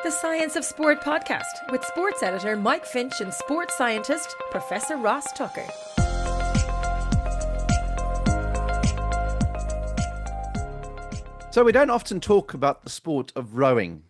the Science of Sport podcast with sports editor Mike Finch and sports scientist Professor Ross Tucker. So we don't often talk about the sport of rowing.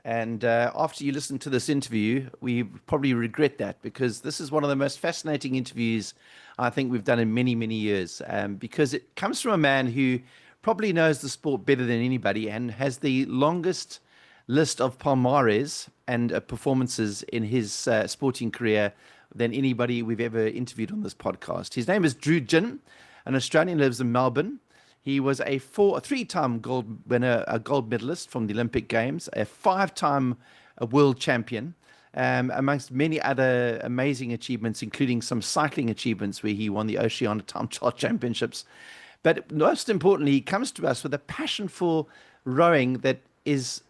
And after you listen to this interview, we probably regret that, because this is one of the most fascinating interviews I think we've done in many, many years, because it comes from a man who probably knows the sport better than anybody and has the longest list of palmares and performances in his sporting career than anybody we've ever interviewed on this podcast. His name is Drew Ginn, an Australian, lives in Melbourne. He was a three-time gold winner, a gold medalist from the Olympic Games, a five-time world champion, amongst many other amazing achievements, including some cycling achievements where he won the Oceania Time Trial Championships. But most importantly, he comes to us with a passion for rowing that is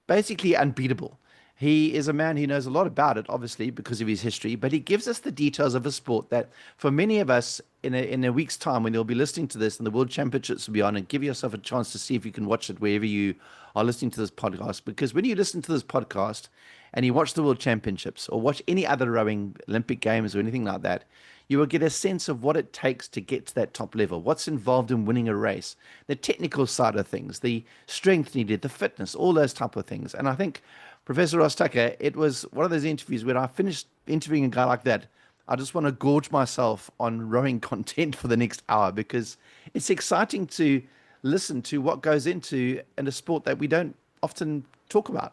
basically unbeatable. He is a man who knows a lot about it, obviously, because of his history, but he gives us the details of a sport that, for many of us, in a week's time, when you'll be listening to this and the World Championships will be on, and give yourself a chance to see if you can watch it wherever you are listening to this podcast. Because when you listen to this podcast and you watch the World Championships or watch any other rowing Olympic Games or anything like that, you will get a sense of what it takes to get to that top level, what's involved in winning a race, the technical side of things, the strength needed, the fitness, all those type of things. And I think, Professor Ross Tucker, it was one of those interviews where I finished interviewing a guy like that. I just want to gorge myself on rowing content for the next hour, because it's exciting to listen to what goes into in a sport that we don't often talk about.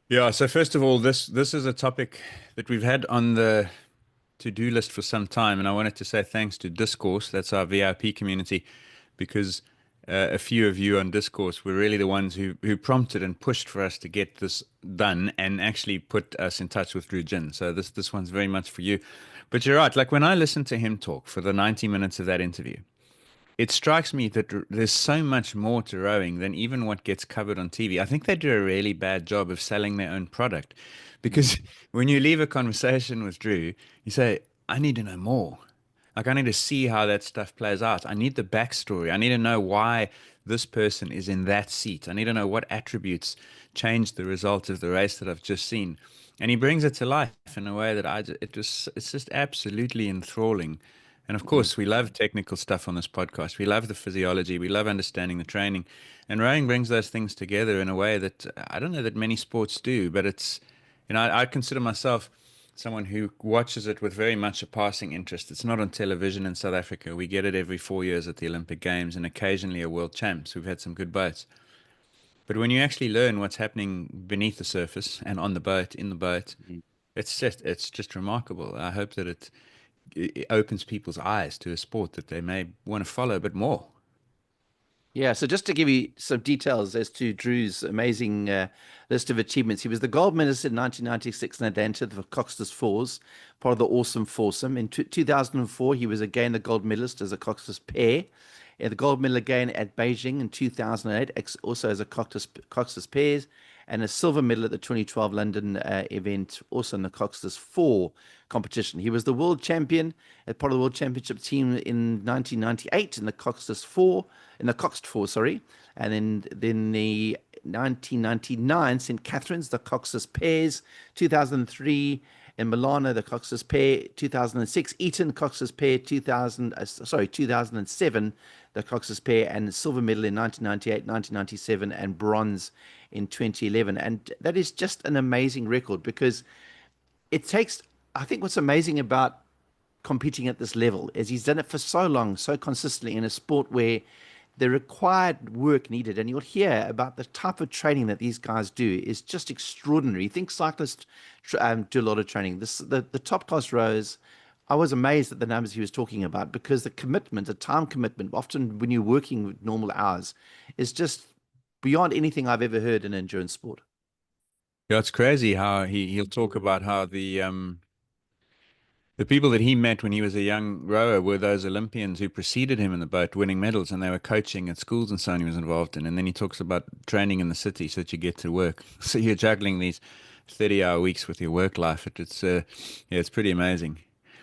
Yeah, so first of all, this is a topic that we've had on the to-do list for some time, and I wanted to say thanks to Discourse, that's our VIP community, because a few of you on Discourse were really the ones who prompted and pushed for us to get this done and actually put us in touch with Drew Ginn. So this one's very much for you. But you're right, like when I listen to him talk for the 90 minutes of that interview, it strikes me that there's so much more to rowing than even what gets covered on TV. I think they do a really bad job of selling their own product, because when you leave a conversation with Drew, you say, I need to know more. Like, I need to see how that stuff plays out. I need the backstory. I need to know why this person is in that seat. I need to know what attributes changed the result of the race that I've just seen. And he brings it to life in a way that it's just absolutely enthralling. And of course, we love technical stuff on this podcast. We love the physiology. We love understanding the training. And rowing brings those things together in a way that I don't know that many sports do, but it's, I consider myself someone who watches it with very much a passing interest. It's not on television in South Africa. We get it every 4 years at the Olympic Games and occasionally a World Champs. We've had some good boats. But when you actually learn what's happening beneath the surface and on the boat, in the boat, it's just remarkable. I hope that it opens people's eyes to a sport that they may want to follow a bit more. Yeah, so just to give you some details as to Drew's amazing list of achievements, he was the gold medalist in 1996 in Atlanta for coxless fours, part of the Oarsome Foursome. In 2004, he was again the gold medalist as a coxless pair. The gold medal again at Beijing in 2008, also as a coxless pairs, and a silver medal at the 2012 London event, also in the coxless four competition. He was the world champion as part of the World Championship team in 1998 in the coxed four, and then the 1999 St. Catherine's, the coxless pairs, 2003 in Milano, the coxless pair, 2006 Eton coxless pair, 2007 the coxless pair, and silver medal in 1998, 1997, and bronze in 2011. And that is just an amazing record, because it takes, I think what's amazing about competing at this level is he's done it for so long, so consistently, in a sport where the required work needed, and you'll hear about the type of training that these guys do, is just extraordinary. You think cyclists do a lot of training. The top class rows, I was amazed at the numbers he was talking about, because the commitment, the time commitment, often when you're working with normal hours, is just beyond anything I've ever heard in endurance sport. Yeah, it's crazy how he'll talk about how the people that he met when he was a young rower were those Olympians who preceded him in the boat, winning medals, and they were coaching at schools and so on he was involved in. And then he talks about training in the city so that you get to work. So you're juggling these 30-hour weeks with your work life. It's pretty amazing.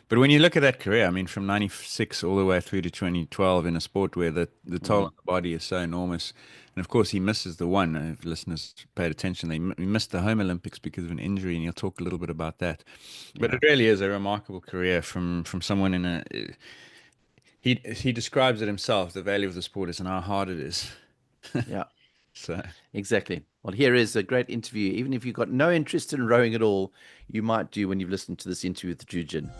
But when you look at that career, I mean, from 96 all the way through to 2012 in a sport where the toll on the body is so enormous. And of course, he misses the one. If listeners paid attention, he missed the home Olympics because of an injury, and he'll talk a little bit about that. But Yeah. it really is a remarkable career from someone in a. He describes it himself, the value of the sport is and how hard it is. Yeah. So. Exactly. Well, here is a great interview. Even if you've got no interest in rowing at all, you might do when you've listened to this interview with Drew Ginn.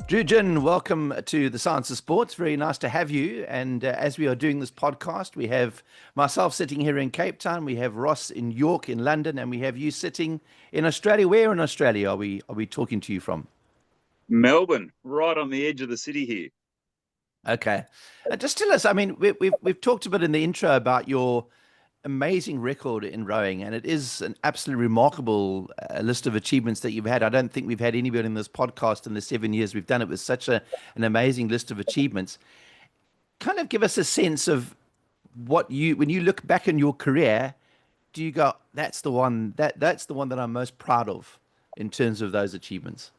Drew Ginn, welcome to the Science of Sports. Very nice to have you. And as we are doing this podcast, we have myself sitting here in Cape Town, we have Ross in York, in London, and we have you sitting in Australia. Where in Australia are we talking to you from? Melbourne, right on the edge of the city here. Okay. Just tell us, I mean, we've talked a bit in the intro about your amazing record in rowing, and it is an absolutely remarkable list of achievements that you've had. I don't think we've had anybody in this podcast in the 7 years we've done it with such an amazing list of achievements. Kind of give us a sense of when you look back in your career, do you go, that's the one that I'm most proud of in terms of those achievements?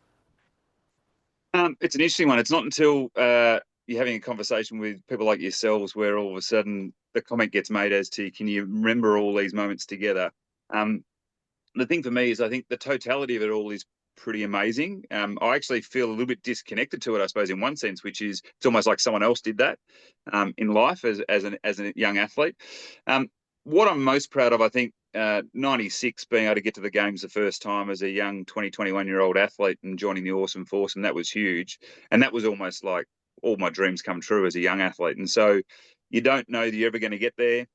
It's an interesting one. It's not until you're having a conversation with people like yourselves where all of a sudden the comment gets made as to, can you remember all these moments together? The thing for me is I think the totality of it all is pretty amazing. I actually feel a little bit disconnected to it, I suppose, in one sense, which is it's almost like someone else did that in life as a young athlete. What I'm most proud of, I think, 96 being able to get to the games the first time as a young 21-year-old athlete and joining the Oarsome Foursome, that was huge. And that was almost like all my dreams come true as a young athlete. And so you don't know that you're ever going to get there.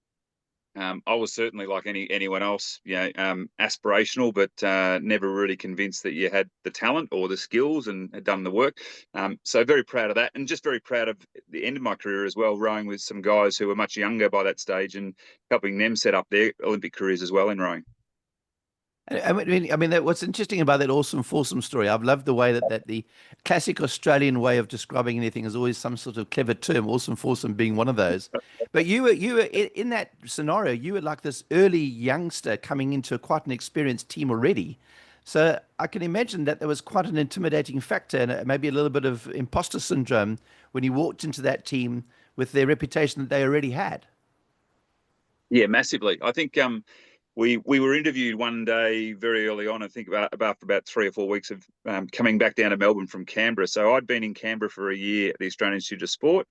I was certainly like anyone else, aspirational, but never really convinced that you had the talent or the skills and had done the work. So very proud of that, and just very proud of the end of my career as well, rowing with some guys who were much younger by that stage and helping them set up their Olympic careers as well in rowing. I mean, what's interesting about that Oarsome Foursome story, I've loved the way that the classic Australian way of describing anything is always some sort of clever term, Oarsome Foursome being one of those. But you were in that scenario, you were like this early youngster coming into quite an experienced team already. So I can imagine that there was quite an intimidating factor and maybe a little bit of imposter syndrome when you walked into that team with their reputation that they already had. Yeah, massively. I think we were interviewed one day very early on, I think after about 3 or 4 weeks of coming back down to Melbourne from Canberra. So I'd been in Canberra for a year at the Australian Institute of Sport.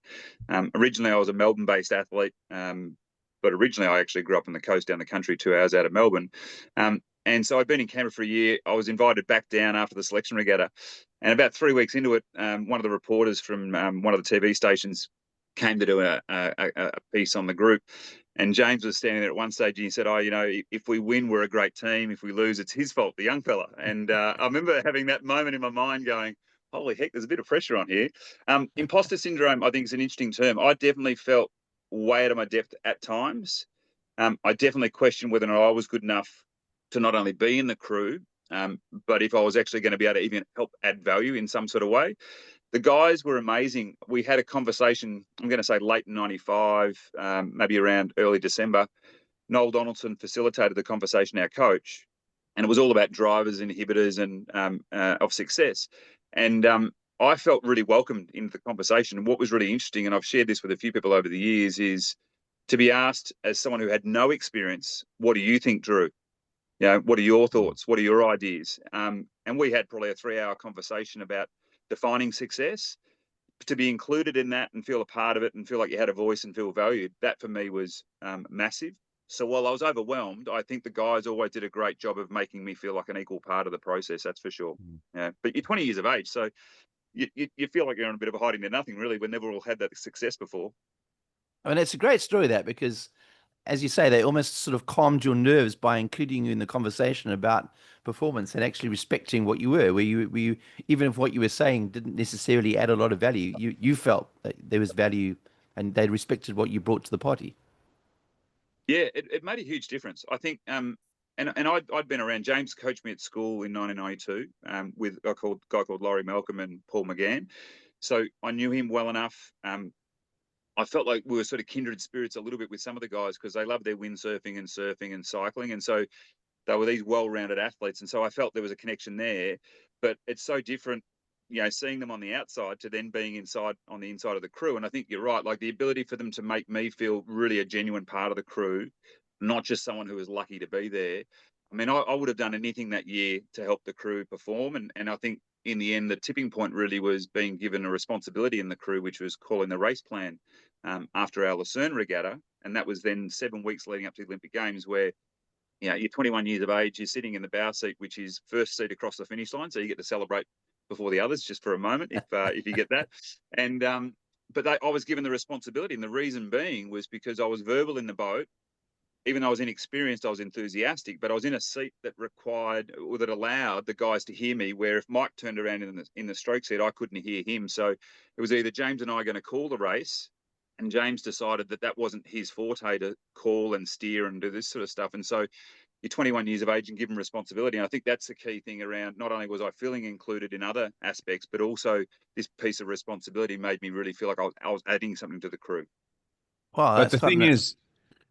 Originally, I was a Melbourne-based athlete, but originally I actually grew up on the coast down the country 2 hours out of Melbourne. And so I'd been in Canberra for a year. I was invited back down after the selection regatta. And about 3 weeks into it, one of the reporters from one of the TV stations came to do a piece on the group. And James was standing there at one stage and he said, if we win, we're a great team. If we lose, it's his fault, the young fella. And I remember having that moment in my mind going, holy heck, there's a bit of pressure on here. Imposter syndrome, I think, is an interesting term. I definitely felt way out of my depth at times. I definitely questioned whether or not I was good enough to not only be in the crew, but if I was actually going to be able to even help add value in some sort of way. The guys were amazing. We had a conversation, I'm going to say late 95, maybe around early December. Noel Donaldson facilitated the conversation, our coach, and it was all about drivers, inhibitors, and of success. And I felt really welcomed into the conversation. And what was really interesting, and I've shared this with a few people over the years, is to be asked as someone who had no experience, what do you think, Drew? What are your thoughts? What are your ideas? And we had probably a 3-hour conversation about defining success. To be included in that and feel a part of it and feel like you had a voice and feel valued, that for me was massive. So while I was overwhelmed, I think the guys always did a great job of making me feel like an equal part of the process, that's for sure. But you're 20 years of age, so you feel like you're on a bit of a hiding to nothing, really, when never all had that success before. I mean, it's a great story, that, because as you say, they almost sort of calmed your nerves by including you in the conversation about performance and actually respecting what you were. Where you even if what you were saying didn't necessarily add a lot of value, you felt that there was value and they respected what you brought to the party. Yeah, it made a huge difference. I think, and I'd been around. James coached me at school in 1992 with a guy called Laurie Malcolm and Paul McGann. So I knew him well enough. I felt like we were sort of kindred spirits a little bit with some of the guys because they love their windsurfing and surfing and cycling. And so they were these well-rounded athletes. And so I felt there was a connection there, but it's so different, seeing them on the outside to then being on the inside of the crew. And I think you're right, like the ability for them to make me feel really a genuine part of the crew, not just someone who was lucky to be there. I mean, I would have done anything that year to help the crew perform. And I think in the end, the tipping point really was being given a responsibility in the crew, which was calling the race plan after our Lucerne regatta. And that was then 7 weeks leading up to the Olympic Games, where you're 21 years of age, you're sitting in the bow seat, which is first seat across the finish line. So you get to celebrate before the others just for a moment, if you get that. And but I was given the responsibility. And the reason being was because I was verbal in the boat. Even though I was inexperienced, I was enthusiastic, but I was in a seat that required or that allowed the guys to hear me, where if Mike turned around in the stroke seat, I couldn't hear him. So it was either James and I going to call the race, and James decided that wasn't his forte to call and steer and do this sort of stuff. And so you're 21 years of age and given responsibility. And I think that's the key thing around, not only was I feeling included in other aspects, but also this piece of responsibility made me really feel like I was adding something to the crew. Wow, But that's the quite thing is,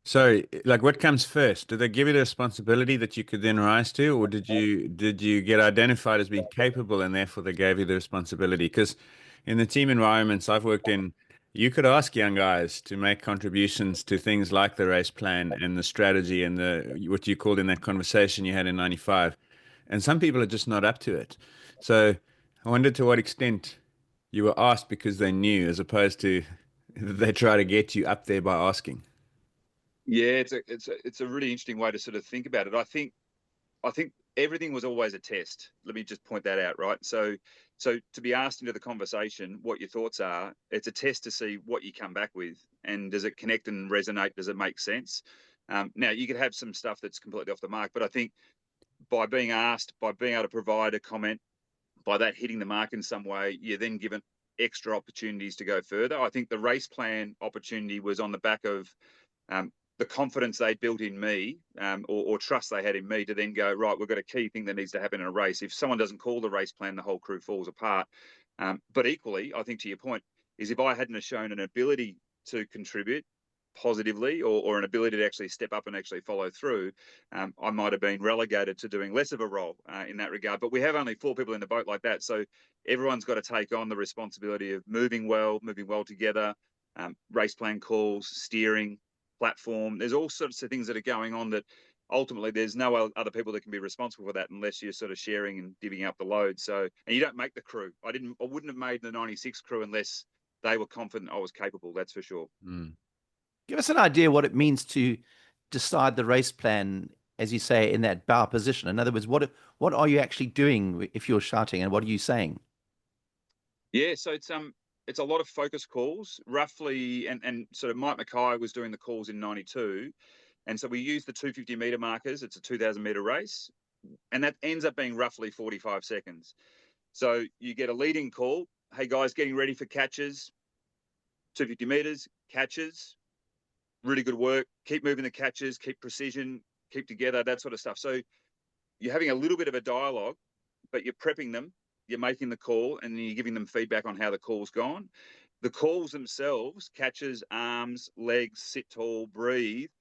so like what comes first? Did they give you the responsibility that you could then rise to, or did you get identified as being capable and therefore they gave you the responsibility? Because in the team environments I've worked in, you could ask young guys to make contributions to things like the race plan and the strategy and the what you called in that conversation you had in 95. And some people are just not up to it. So I wonder to what extent you were asked because they knew, as opposed to they try to get you up there by asking. Yeah, it's a really interesting way to sort of think about it. I think everything was always a test. Let me just point that out, right? So to be asked into the conversation what your thoughts are, it's a test to see what you come back with, and does it connect and resonate? Does it make sense? Now you could have some stuff that's completely off the mark, but I think by being asked, by being able to provide a comment, by that hitting the mark in some way, you're then given extra opportunities to go further. I think the race plan opportunity was on the back of the confidence they built in me, or trust they had in me, to then go, right, we've got a key thing that needs to happen in a race. If someone doesn't call the race plan, the whole crew falls apart. But equally, I think to your point, is if I hadn't have shown an ability to contribute positively, or an ability to actually step up and actually follow through, I might have been relegated to doing less of a role in that regard. But we have only 4 people in the boat like that. So everyone's got to take on the responsibility of moving well together, race plan calls, steering, platform. There's all sorts of things that are going on that ultimately there's no other people that can be responsible for that unless you're sort of sharing and divvying up the load. So, and you don't make the crew. I wouldn't have made the 96 crew unless they were confident I was capable. That's for sure. Mm. Give us an idea what it means to decide the race plan, as you say, in that bow position. In other words, what are you actually doing if you're shouting, and what are you saying? Yeah, so it's a lot of focus calls, roughly, and sort of Mike Mackay was doing the calls in 92. And so we use the 250 meter markers. It's a 2,000 meter race, and that ends up being roughly 45 seconds. So you get a leading call. Hey guys, getting ready for catches, 250 meters, catches, really good work. Keep moving the catches, keep precision, keep together, that sort of stuff. So you're having a little bit of a dialogue, but you're prepping them. You're making the call, and then you're giving them feedback on how the call's gone. The calls themselves, catches, arms, legs, sit tall, breathe,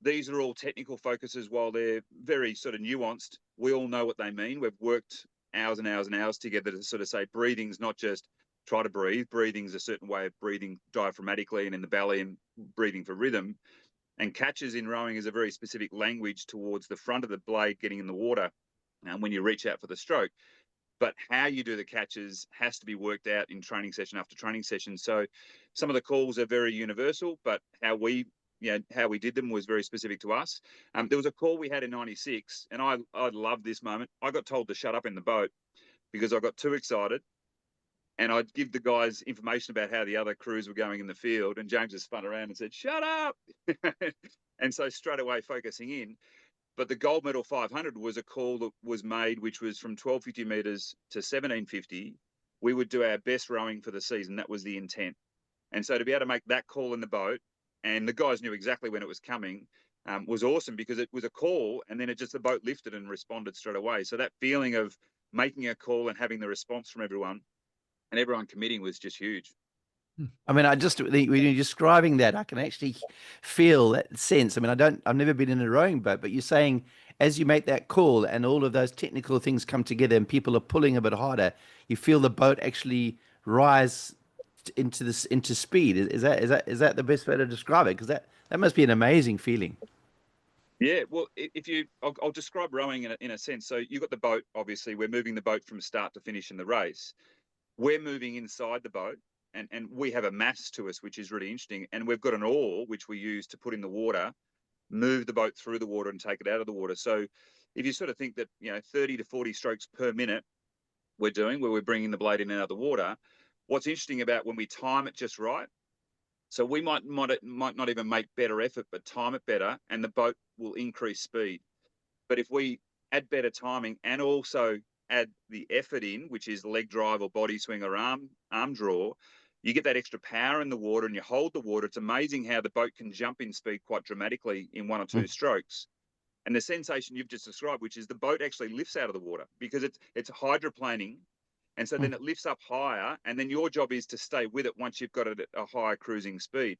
these are all technical focuses. While they're very sort of nuanced, we all know what they mean. We've worked hours and hours and hours together to sort of say breathing's not just try to breathe. Breathing's a certain way of breathing diaphragmatically and in the belly, and breathing for rhythm. And catches in rowing is a very specific language towards the front of the blade getting in the water when you reach out for the stroke. But how you do the catches has to be worked out in training session after training session. So some of the calls are very universal, but how we did them was very specific to us. There was a call we had in 96, and I love this moment. I got told to shut up in the boat because I got too excited, and I'd give the guys information about how the other crews were going in the field, and James just spun around and said, "Shut up." And so straight away focusing in. But the gold medal 500 was a call that was made, which was from 1250 meters to 1750. We would do our best rowing for the season. That was the intent. And so to be able to make that call in the boat, and the guys knew exactly when it was coming, was awesome, because it was a call, and then the boat lifted and responded straight away. So that feeling of making a call and having the response from everyone, and everyone committing, was just huge. I mean, when you're describing that, I can actually feel that sense. I mean, I've never been in a rowing boat, but you're saying as you make that call and all of those technical things come together and people are pulling a bit harder, you feel the boat actually rise into speed. Is that the best way to describe it? Because that must be an amazing feeling. Yeah, well, I'll describe rowing in a sense. So you've got the boat, obviously, we're moving the boat from start to finish in the race. We're moving inside the boat, and we have a mass to us, which is really interesting. And we've got an oar, which we use to put in the water, move the boat through the water and take it out of the water. So if you sort of think that, 30 to 40 strokes per minute we're doing, where we're bringing the blade in and out of the water, what's interesting about when we time it just right, so we might not even make better effort, but time it better, and the boat will increase speed. But if we add better timing and also add the effort in, which is leg drive or body swing or arm draw, you get that extra power in the water and you hold the water. It's amazing how the boat can jump in speed quite dramatically in one or two strokes. And the sensation you've just described, which is the boat actually lifts out of the water because it's hydroplaning. And so then it lifts up higher, and then your job is to stay with it once you've got it at a higher cruising speed.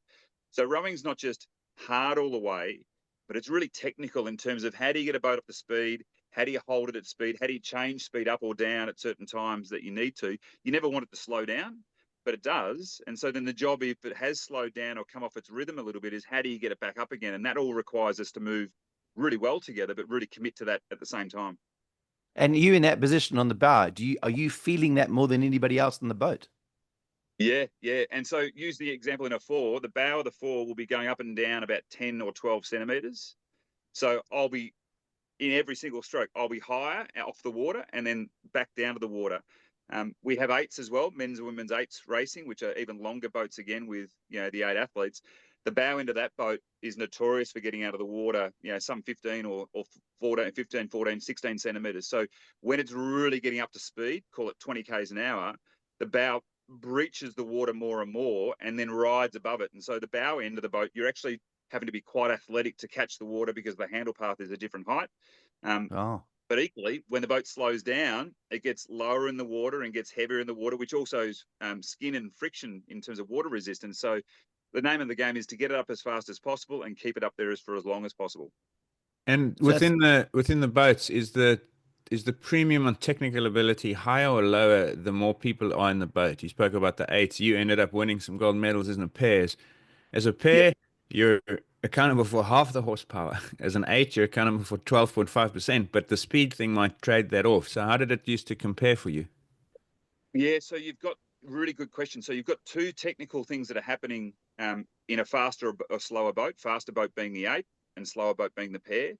So rowing's not just hard all the way, but it's really technical in terms of how do you get a boat up to speed? How do you hold it at speed? How do you change speed up or down at certain times that you need to? You never want it to slow down, but it does. And so then the job, if it has slowed down or come off its rhythm a little bit, is how do you get it back up again? And that all requires us to move really well together, but really commit to that at the same time. And you in that position on the bow, are you feeling that more than anybody else in the boat? Yeah. And so use the example in a four, the bow of the four will be going up and down about 10 or 12 centimeters. So I'll be in every single stroke, I'll be higher off the water and then back down to the water. We have eights as well, men's and women's eights racing, which are even longer boats again with, the 8 athletes. The bow end of that boat is notorious for getting out of the water, some 15 or 14, 15, 14, 16 centimeters. So when it's really getting up to speed, call it 20 Ks an hour, the bow breaches the water more and more and then rides above it. And so the bow end of the boat, you're actually having to be quite athletic to catch the water because the handle path is a different height. But equally, when the boat slows down, it gets lower in the water and gets heavier in the water, which also is skin and friction in terms of water resistance. So the name of the game is to get it up as fast as possible and keep it up there for as long as possible. And within the boats, is the premium on technical ability higher or lower the more people are in the boat? You spoke about the eights. You ended up winning some gold medals in the pairs. As a pair, you're accountable for half the horsepower. As an eight, you're accountable for 12.5%, but the speed thing might trade that off. So how did it used to compare for you? Yeah, so you've got really good question. So you've got two technical things that are happening in a faster or slower boat, faster boat being the eight and slower boat being the pair.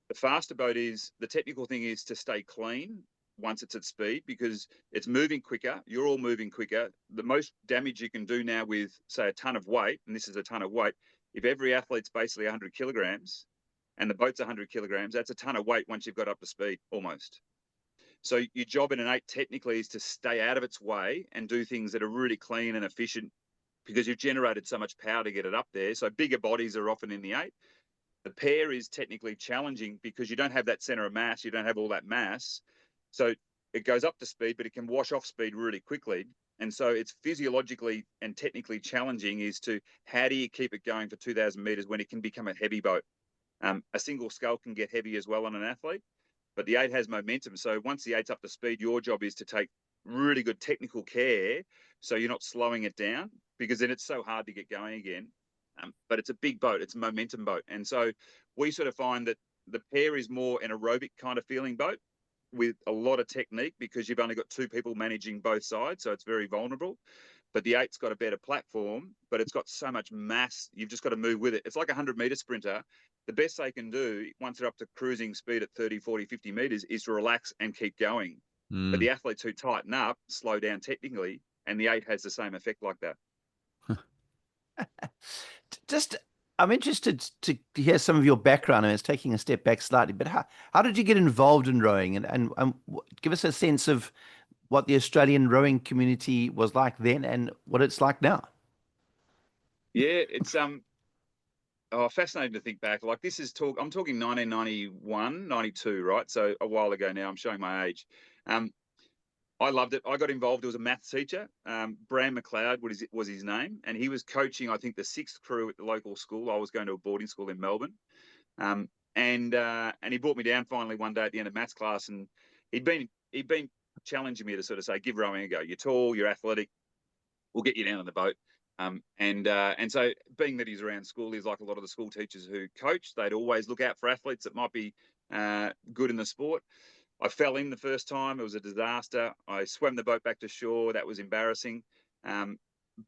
The faster boat the technical thing is to stay clean once it's at speed because it's moving quicker. You're all moving quicker. The most damage you can do now with, say, a ton of weight, and this is a ton of weight, if every athlete's basically 100 kilograms and the boat's 100 kilograms, that's a ton of weight once you've got up to speed almost. So your job in an eight technically is to stay out of its way and do things that are really clean and efficient because you've generated so much power to get it up there. So bigger bodies are often in the eight. The pair is technically challenging because you don't have that center of mass. You don't have all that mass. So it goes up to speed, but it can wash off speed really quickly. And so it's physiologically and technically challenging is to how do you keep it going for 2,000 meters when it can become a heavy boat? A single scull can get heavy as well on an athlete, but the eight has momentum. So once the eight's up to speed, your job is to take really good technical care so you're not slowing it down because then it's so hard to get going again. But it's a big boat. It's a momentum boat. And so we sort of find that the pair is more an aerobic kind of feeling boat with a lot of technique because you've only got two people managing both sides. So it's very vulnerable. But the eight's got a better platform, but it's got so much mass. You've just got to move with it. It's like a 100-meter sprinter. The best they can do once they're up to cruising speed at 30, 40, 50 meters is to relax and keep going. But the athletes who tighten up slow down technically, and the eight has the same effect like that. I'm interested to hear some of your background. I mean, it's taking a step back slightly, but how did you get involved in rowing and give us a sense of what the Australian rowing community was like then and what it's like now? Yeah, it's fascinating to think back. Like I'm talking 1991, 92, right? So a while ago now. I'm showing my age. I loved it. I got involved. It was a maths teacher, Bram McLeod was his name, and he was coaching, I think, the sixth crew at the local school. I was going to a boarding school in Melbourne, and and he brought me down finally one day at the end of maths class, and he'd been challenging me to sort of say, give rowing a go. You're tall, you're athletic, we'll get you down on the boat. And so being that he's around school, he's like a lot of the school teachers who coach, they'd always look out for athletes that might be good in the sport. I fell in the first time. It was a disaster. I swam the boat back to shore. That was embarrassing.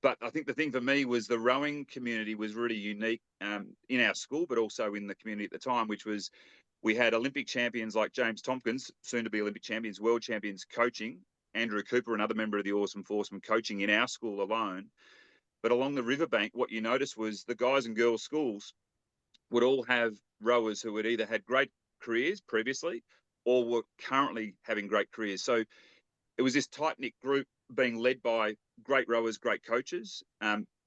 But I think the thing for me was the rowing community was really unique in our school, but also in the community at the time, which was we had Olympic champions like James Tompkins, soon to be Olympic champions, world champions coaching, Andrew Cooper, another member of the Oarsome Foursome, coaching in our school alone. But along the riverbank, what you noticed was the guys and girls schools would all have rowers who had either had great careers previously or were currently having great careers. So it was this tight-knit group being led by great rowers, great coaches.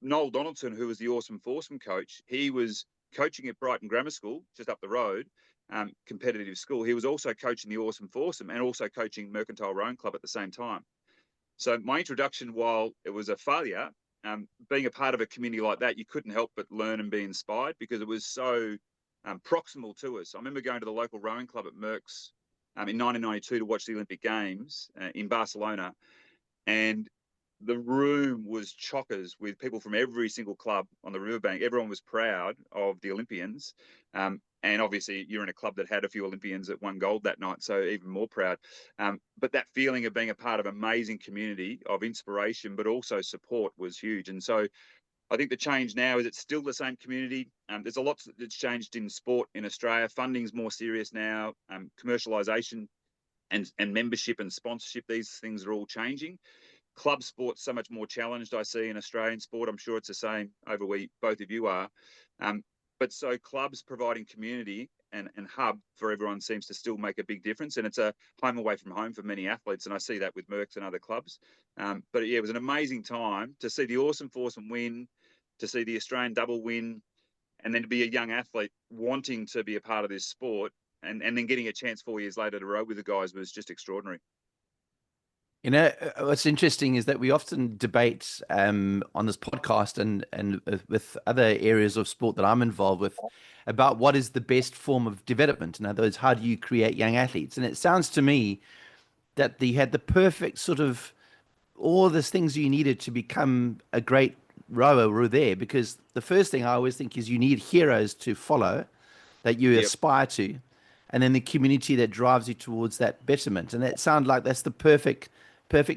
Noel Donaldson, who was the Oarsome Foursome coach, he was coaching at Brighton Grammar School, just up the road, competitive school. He was also coaching the Oarsome Foursome and also coaching Mercantile Rowing Club at the same time. So my introduction, while it was a failure, being a part of a community like that, you couldn't help but learn and be inspired because it was so proximal to us. I remember going to the local rowing club at Merck's in 1992 to watch the Olympic Games in Barcelona, and the room was chockers with people from every single club on the riverbank. Everyone was proud of the Olympians. And obviously you're in a club that had a few Olympians that won gold that night, so even more proud. But that feeling of being a part of an amazing community of inspiration, but also support was huge. And so I think the change now is it's still the same community. There's a lot that's changed in sport in Australia. Funding's more serious now. Commercialisation and membership and sponsorship, these things are all changing. Club sport's so much more challenged, I see, in Australian sport. I'm sure it's the same over where both of you are. But so clubs providing community and hub for everyone seems to still make a big difference. And it's a home away from home for many athletes. And I see that with Merck's and other clubs. But yeah, it was an amazing time to see the Oarsome Foursome win, to see the Australian double win, and then to be a young athlete wanting to be a part of this sport and then getting a chance 4 years later to row with the guys was just extraordinary. You know, what's interesting is that we often debate on this podcast and with other areas of sport that I'm involved with about what is the best form of development. In other words, how do you create young athletes? And it sounds to me that you had the perfect sort of all these things you needed to become a great rower were there, because the first thing I always think is you need heroes to follow that you aspire to, and then the community that drives you towards that betterment. And it sounds like that's the perfect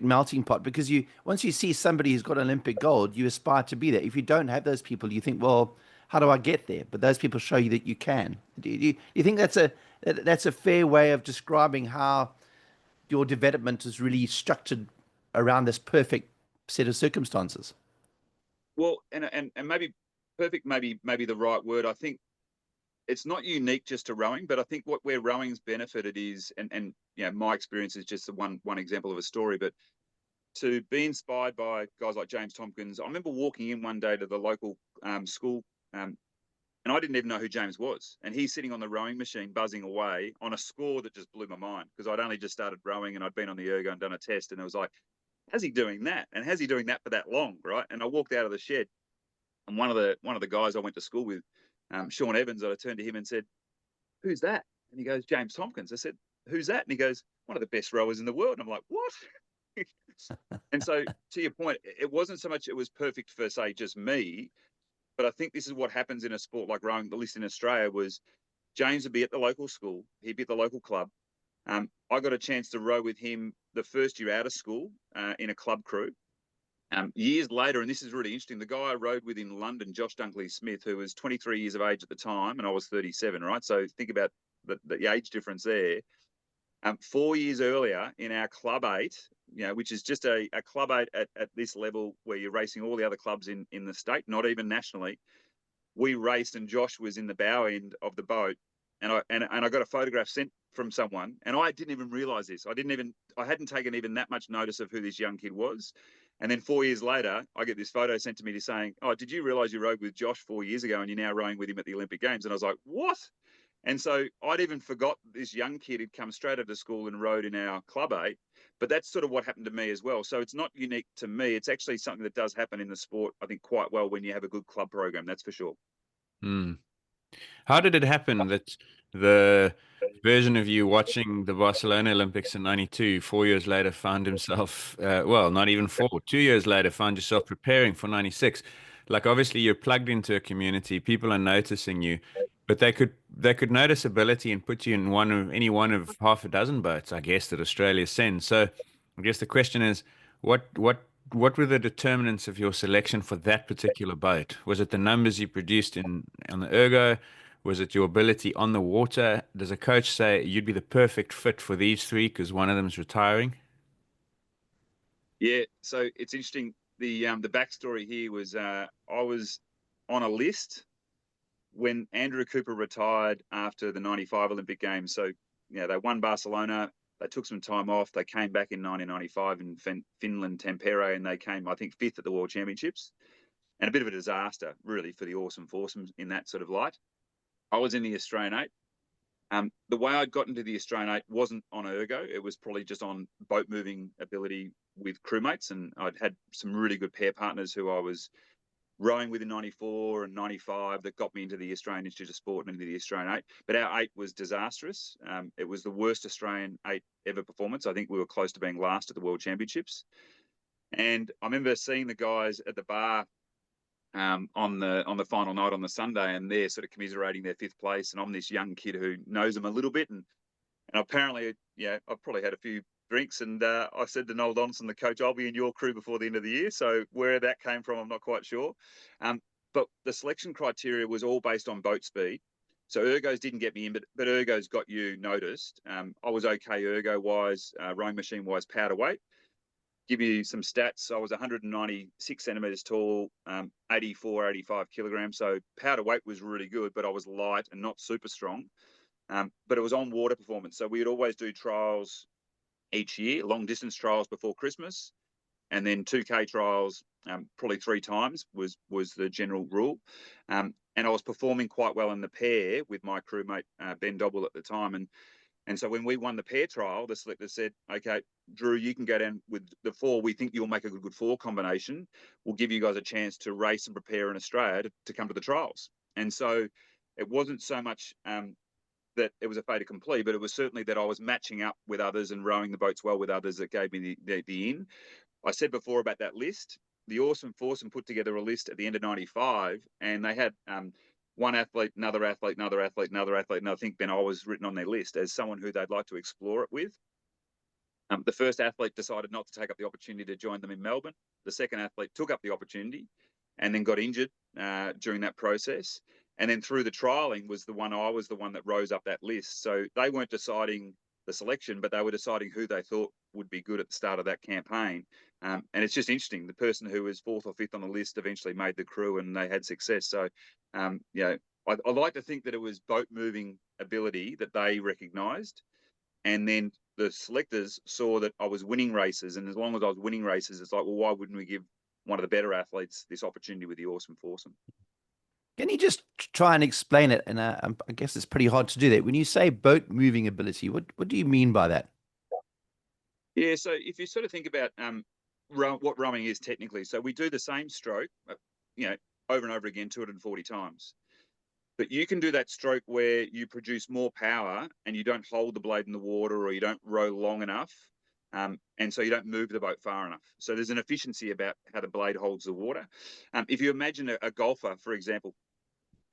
melting pot, because you once you see somebody who's got Olympic gold, you aspire to be there. If you don't have those people, you think, well, how do I get there? But those people show you that you can. Do you think that's a fair way of describing how your development is really structured around this perfect set of circumstances? Well, and maybe perfect, maybe the right word. I think it's not unique just to rowing, but I think where rowing's benefited is, and you know, my experience is just one example of a story, but to be inspired by guys like James Tompkins. I remember walking in one day to the local school, and I didn't even know who James was, and he's sitting on the rowing machine buzzing away on a score that just blew my mind, because I'd only just started rowing and I'd been on the ergo and done a test, and it was like, how's he doing that? And how's he doing that for that long, right? And I walked out of the shed, and one of the guys I went to school with, Sean Evans, I turned to him and said, who's that? And he goes, James Tompkins. I said, who's that? And he goes, one of the best rowers in the world. And I'm like, what? And so to your point, it wasn't so much it was perfect for, say, just me, but I think this is what happens in a sport like rowing, at least in Australia, was James would be at the local school. He'd be at the local club. I got a chance to row with him the first year out of school in a club crew. Years later, and this is really interesting, the guy I rowed with in London, Josh Dunkley-Smith, who was 23 years of age at the time, and I was 37, right? So think about the age difference there. 4 years earlier in our Club 8, you know, which is just a Club 8 at this level where you're racing all the other clubs in the state, not even nationally, we raced and Josh was in the bow end of the boat, and I got a photograph sent from someone, and I didn't even realize this. I hadn't taken even that much notice of who this young kid was. And then 4 years later, I get this photo sent to me saying, oh, did you realize you rowed with Josh 4 years ago and you're now rowing with him at the Olympic Games? And I was like, what? And so I'd even forgot this young kid had come straight out of school and rowed in our Club 8. But that's sort of what happened to me as well. So it's not unique to me. It's actually something that does happen in the sport, I think, quite well when you have a good club program. That's for sure. Mm. How did it happen that the version of you watching the Barcelona Olympics in '92, 4 years later, found himself, well, not even four, 2 years later, found yourself preparing for '96? Like, obviously, you're plugged into a community, people are noticing you, but they could notice ability and put you in any one of half a dozen boats, I guess, that Australia sends. So, I guess the question is, what were the determinants of your selection for that particular boat? Was it the numbers you produced on the ergo? Was it your ability on the water? Does a coach say you'd be the perfect fit for these three because one of them's retiring? Yeah, so it's interesting. The backstory here was I was on a list when Andrew Cooper retired after the '95 Olympic Games. So they won Barcelona. They took some time off. They came back in 1995 in Finland, Tampere, and they came, I think, fifth at the World Championships. And a bit of a disaster, really, for the Oarsome Foursome in that sort of light. I was in the Australian 8. The way I'd got into the Australian 8 wasn't on ergo. It was probably just on boat moving ability with crewmates. And I'd had some really good pair partners who I was rowing with in '94 and '95 that got me into the Australian Institute of Sport and into the Australian 8. But our 8 was disastrous. It was the worst Australian 8 ever performance. I think we were close to being last at the World Championships. And I remember seeing the guys at the bar on the final night on the Sunday, and they're sort of commiserating their fifth place, and I'm this young kid who knows them a little bit, and apparently, I've probably had a few drinks, and I said to Noel Donaldson, the coach, I'll be in your crew before the end of the year. So where that came from, I'm not quite sure. But the selection criteria was all based on boat speed. So ergos didn't get me in, but ergos got you noticed. I was okay ergo-wise, rowing machine-wise, power to weight. Give you some stats. I was 196 centimeters tall, 84, 85 kilograms. So power to weight was really good, but I was light and not super strong. But it was on water performance. So we'd always do trials each year, long distance trials before Christmas, and then 2K trials probably 3 times was the general rule. And I was performing quite well in the pair with my crewmate, Ben Dobble at the time. And so when we won the pair trial, the selector said, okay, Drew, you can go down with the 4. We think you'll make a good 4 combination. We'll give you guys a chance to race and prepare in Australia to come to the trials. And so it wasn't so much that it was a fait accompli, but it was certainly that I was matching up with others and rowing the boats well with others that gave me the in. I said before about that list. The Oarsome Foursome put together a list at the end of '95, and they had one athlete, another athlete, another athlete, another athlete, and I think Ben I was written on their list as someone who they'd like to explore it with. The first athlete decided not to take up the opportunity to join them in Melbourne. The second athlete took up the opportunity and then got injured during that process. And then through the trialing I was the one that rose up that list. So they weren't deciding the selection, but they were deciding who they thought would be good at the start of that campaign. And it's just interesting. The person who was 4th or 5th on the list eventually made the crew and they had success. So, I like to think that it was boat moving ability that they recognised. And then the selectors saw that I was winning races. And as long as I was winning races, it's like, well, why wouldn't we give one of the better athletes this opportunity with the Oarsome Foursome? Can you just try and explain it? And I guess it's pretty hard to do that. When you say boat moving ability, what do you mean by that? Yeah, so if you sort of think about what rowing is technically, so we do the same stroke, over and over again, 240 times. But you can do that stroke where you produce more power and you don't hold the blade in the water or you don't row long enough. And so you don't move the boat far enough. So there's an efficiency about how the blade holds the water. If you imagine a golfer, for example,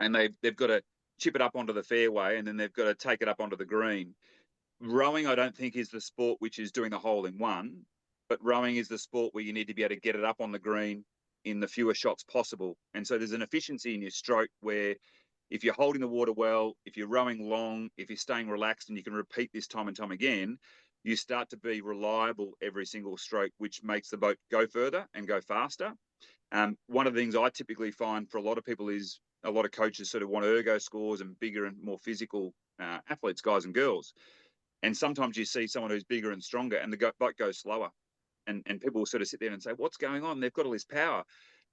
and they've got to chip it up onto the fairway and then they've got to take it up onto the green. Rowing, I don't think, is the sport which is doing the hole in one, but rowing is the sport where you need to be able to get it up on the green in the fewer shots possible. And so there's an efficiency in your stroke where if you're holding the water well, if you're rowing long, if you're staying relaxed and you can repeat this time and time again, you start to be reliable every single stroke, which makes the boat go further and go faster. One of the things I typically find for a lot of people is a lot of coaches sort of want ergo scores and bigger and more physical athletes, guys and girls. And sometimes you see someone who's bigger and stronger and the boat goes slower. And people will sort of sit there and say, what's going on? They've got all this power.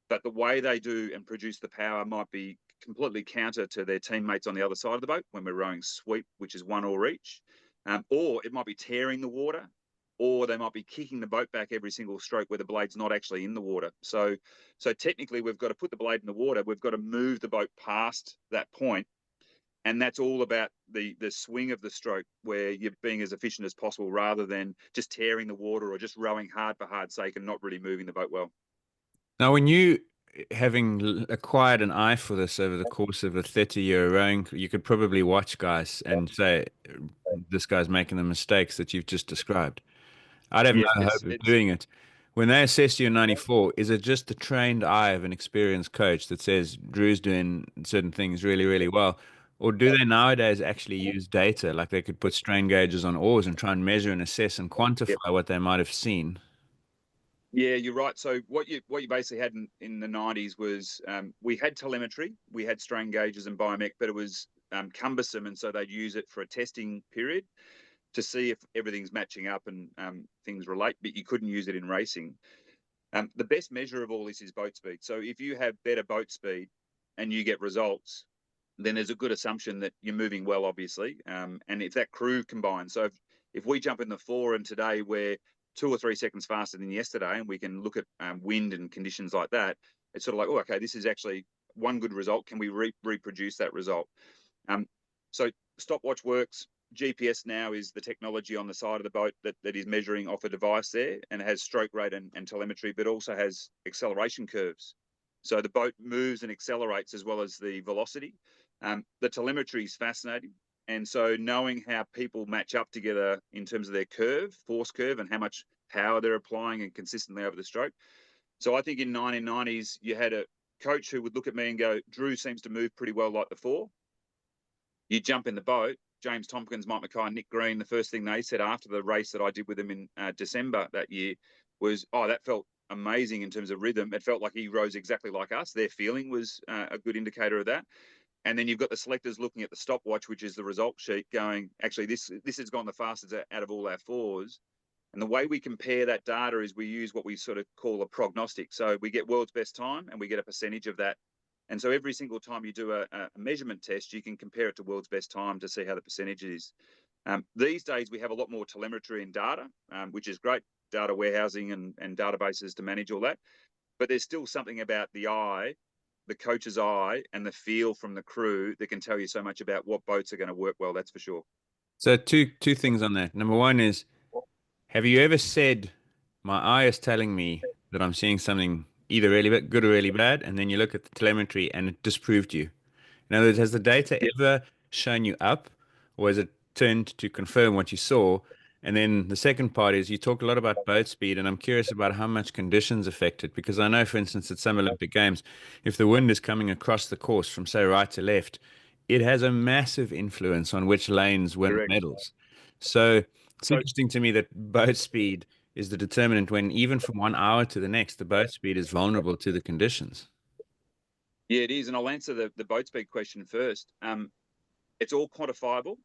But the way they do and produce the power might be completely counter to their teammates on the other side of the boat when we're rowing sweep, which is 1 oar each. Or it might be tearing the water, or they might be kicking the boat back every single stroke where the blade's not actually in the water. So technically, we've got to put the blade in the water. We've got to move the boat past that point And that's all about the swing of the stroke, where you're being as efficient as possible rather than just tearing the water or just rowing hard for hard's sake and not really moving the boat well. Now, when you, having acquired an eye for this over the course of a 30-year rowing, you could probably watch guys and say, this guy's making the mistakes that you've just described. I'd have no Yes, hope of doing it. When they assess you in 94, is it just the trained eye of an experienced coach that says Drew's doing certain things really, really well? Or do they nowadays actually use data? Like they could put strain gauges on oars and try and measure and assess and quantify what they might have seen? Yeah, you're right. So what you basically had in the 90s was we had telemetry, we had strain gauges and biomech, but it was cumbersome, and so they'd use it for a testing period to see if everything's matching up and things relate, but you couldn't use it in racing. The best measure of all this is boat speed. So if you have better boat speed and you get results, then there's a good assumption that you're moving well, obviously. And if that crew combines, so if we jump in the fore and today we're 2 or 3 seconds faster than yesterday, and we can look at wind and conditions like that, it's sort of like, oh, okay, this is actually one good result. Can we reproduce that result? So stopwatch works. GPS now is the technology on the side of the boat that is measuring off a device there, and it has stroke rate and telemetry, but also has acceleration curves. So the boat moves and accelerates as well as the velocity. The telemetry is fascinating. And so knowing how people match up together in terms of their curve, force curve, and how much power they're applying and consistently over the stroke. So I think in 1990s, you had a coach who would look at me and go, Drew seems to move pretty well like the fore. You jump in the boat, James Tompkins, Mike Mackay, Nick Green, the first thing they said after the race that I did with them in December that year was, oh, that felt amazing in terms of rhythm. It felt like he rose exactly like us. Their feeling was a good indicator of that. And then you've got the selectors looking at the stopwatch, which is the result sheet, going, actually, this has gone the fastest out of all our fours. And the way we compare that data is we use what we sort of call a prognostic. So we get world's best time and we get a percentage of that. And so every single time you do a measurement test, you can compare it to world's best time to see how the percentage is. These days, we have a lot more telemetry and data, which is great, data warehousing and databases to manage all that. But there's still something about the eye, the coach's eye, and the feel from the crew that can tell you so much about what boats are going to work well, that's for sure. So two things on that. Number one is, have you ever said, my eye is telling me that I'm seeing something either really good or really bad, and then you look at the telemetry and it disproved you? In other words, has the data ever shown you up, or has it turned to confirm what you saw? And then the second part is you talk a lot about boat speed, and I'm curious about how much conditions affect it. Because I know, for instance, at some Olympic Games, if the wind is coming across the course from, say, right to left, it has a massive influence on which lanes win Correct. medals. So it's So, interesting to me that boat speed is the determinant when, even from 1 hour to the next, the boat speed is vulnerable to the conditions. yeah, it is. And I'll answer the boat speed question first. It's all quantifiable,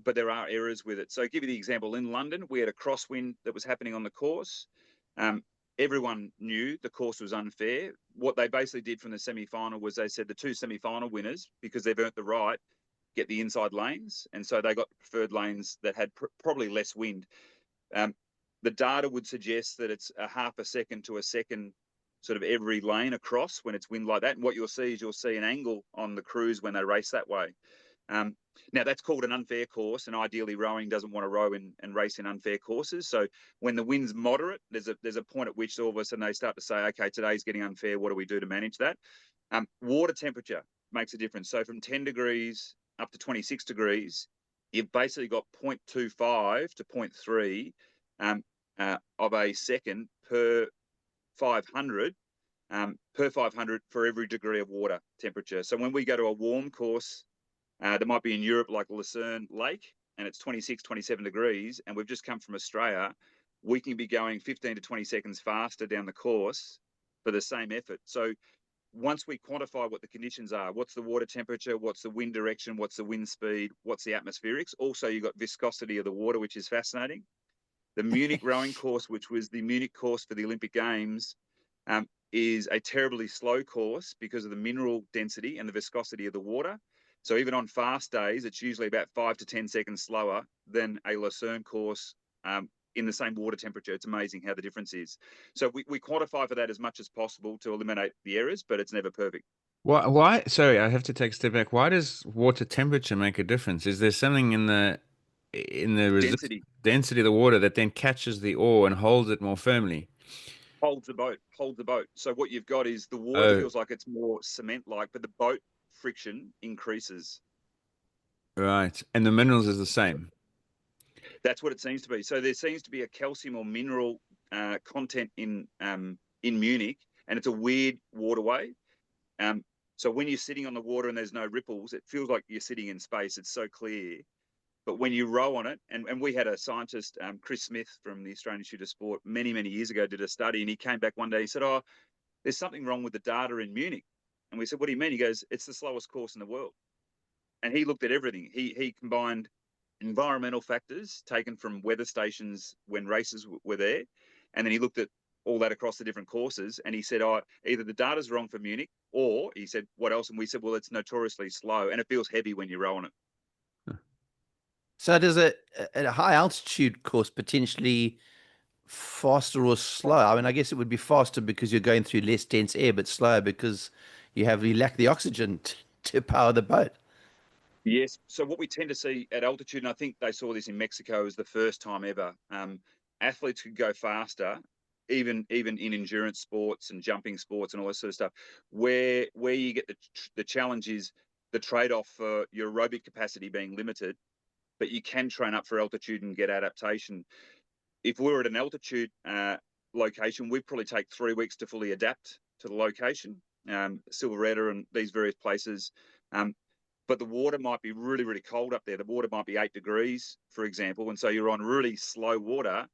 but there are errors with it. So I'll give you the example. In London, we had a crosswind that was happening on the course. Everyone knew the course was unfair. What they basically did from the semi-final was they said the 2 semi-final winners, because they've earned the right, get the inside lanes. And so they got the preferred lanes that had probably less wind. The data would suggest that it's a half a second to a second sort of every lane across when it's wind like that. And what you'll see is you'll see an angle on the crews when they race that way. Now, that's called an unfair course, and ideally rowing doesn't want to row and race in unfair courses. So when the wind's moderate, there's a point at which all of a sudden they start to say, okay, today's getting unfair. What do we do to manage that? Water temperature makes a difference. So from 10 degrees up to 26 degrees, you've basically got 0.25 to 0.3 of a second per 500 for every degree of water temperature. So when we go to a warm course, that might be in Europe, like Lucerne Lake, and it's 26, 27 degrees, and we've just come from Australia, we can be going 15 to 20 seconds faster down the course for the same effort. So once we quantify what the conditions are, what's the water temperature, what's the wind direction, what's the wind speed, what's the atmospherics. Also, you've got viscosity of the water, which is fascinating. The Munich rowing course, which was the Munich course for the Olympic Games, is a terribly slow course because of the mineral density and the viscosity of the water. So even on fast days, it's usually about 5 to 10 seconds slower than a Lucerne course in the same water temperature. It's amazing how the difference is. So we quantify for that as much as possible to eliminate the errors, but it's never perfect. Why? Sorry, I have to take a step back. Why does water temperature make a difference? Is there something in the Density density of the water that then catches the ore and holds it more firmly? holds the boat. So what you've got is the water Oh, feels like it's more cement-like, but the boat friction increases. right. And the minerals is the same. That's what it seems to be. So there seems to be a calcium or mineral content in Munich, and it's a weird waterway. Um, so when you're sitting on the water and there's no ripples, it feels like you're sitting in space. It's so clear. But when you row on it, and we had a scientist, Chris Smith from the Australian Institute of Sport, many years ago, did a study, and he came back one day. He said, "Oh, there's something wrong with the data in Munich." And we said, "What do you mean?" He goes, "It's the slowest course in the world." And he looked at everything. He combined environmental factors taken from weather stations when races were there, and then he looked at all that across the different courses, and he said, "Oh, either the data's wrong for Munich, or," he said, "what else?" And we said, "Well, it's notoriously slow, and it feels heavy when you row on it." So does a high altitude course potentially faster or slower? I mean, I guess it would be faster because you're going through less dense air, but slower because you lack the oxygen to power the boat. Yes. So what we tend to see at altitude, and I think they saw this in Mexico as the first time ever, athletes could go faster, even in endurance sports and jumping sports and all that sort of stuff. Where you get the challenge is the trade-off for your aerobic capacity being limited, but you can train up for altitude and get adaptation. If we were at an altitude location, we'd probably take 3 weeks to fully adapt to the location, Silveretta and these various places. Um, but the water might be really cold up there. The water might be 8 degrees, for example, and so you're on really slow water.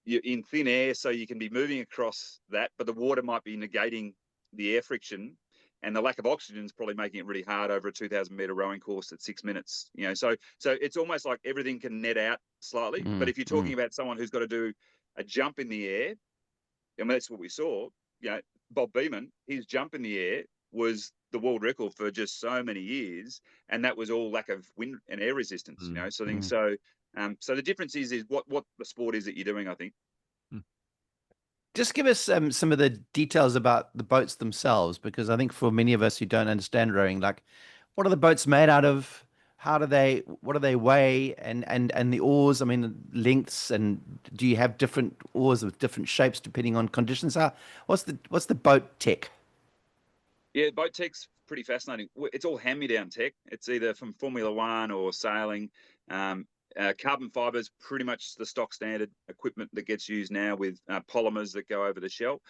You're in thin air, so you can be moving across that, but the water might be negating the air friction, and the lack of oxygen is probably making it really hard over a 2,000-meter rowing course at 6 minutes. So it's almost like everything can net out slightly. But Mm, if you're talking mm. about someone who's got to do a jump in the air, I mean, that's what we saw. Bob Beamon, his jump in the air was the world record for just so many years, and that was all lack of wind and air resistance. Mm, So things. Mm. So the difference is what the sport is that you're doing, I think. mm. Just give us some of the details about the boats themselves, because I think for many of us who don't understand rowing, like what are the boats made out of? What do they weigh? And the oars, I mean, lengths, and do you have different oars with different shapes depending on conditions? What's the boat tech? Yeah, boat tech's pretty fascinating. It's all hand-me-down tech. It's either from Formula One or sailing. Um, Carbon fiber is pretty much the stock standard equipment that gets used now with polymers that go over the shell.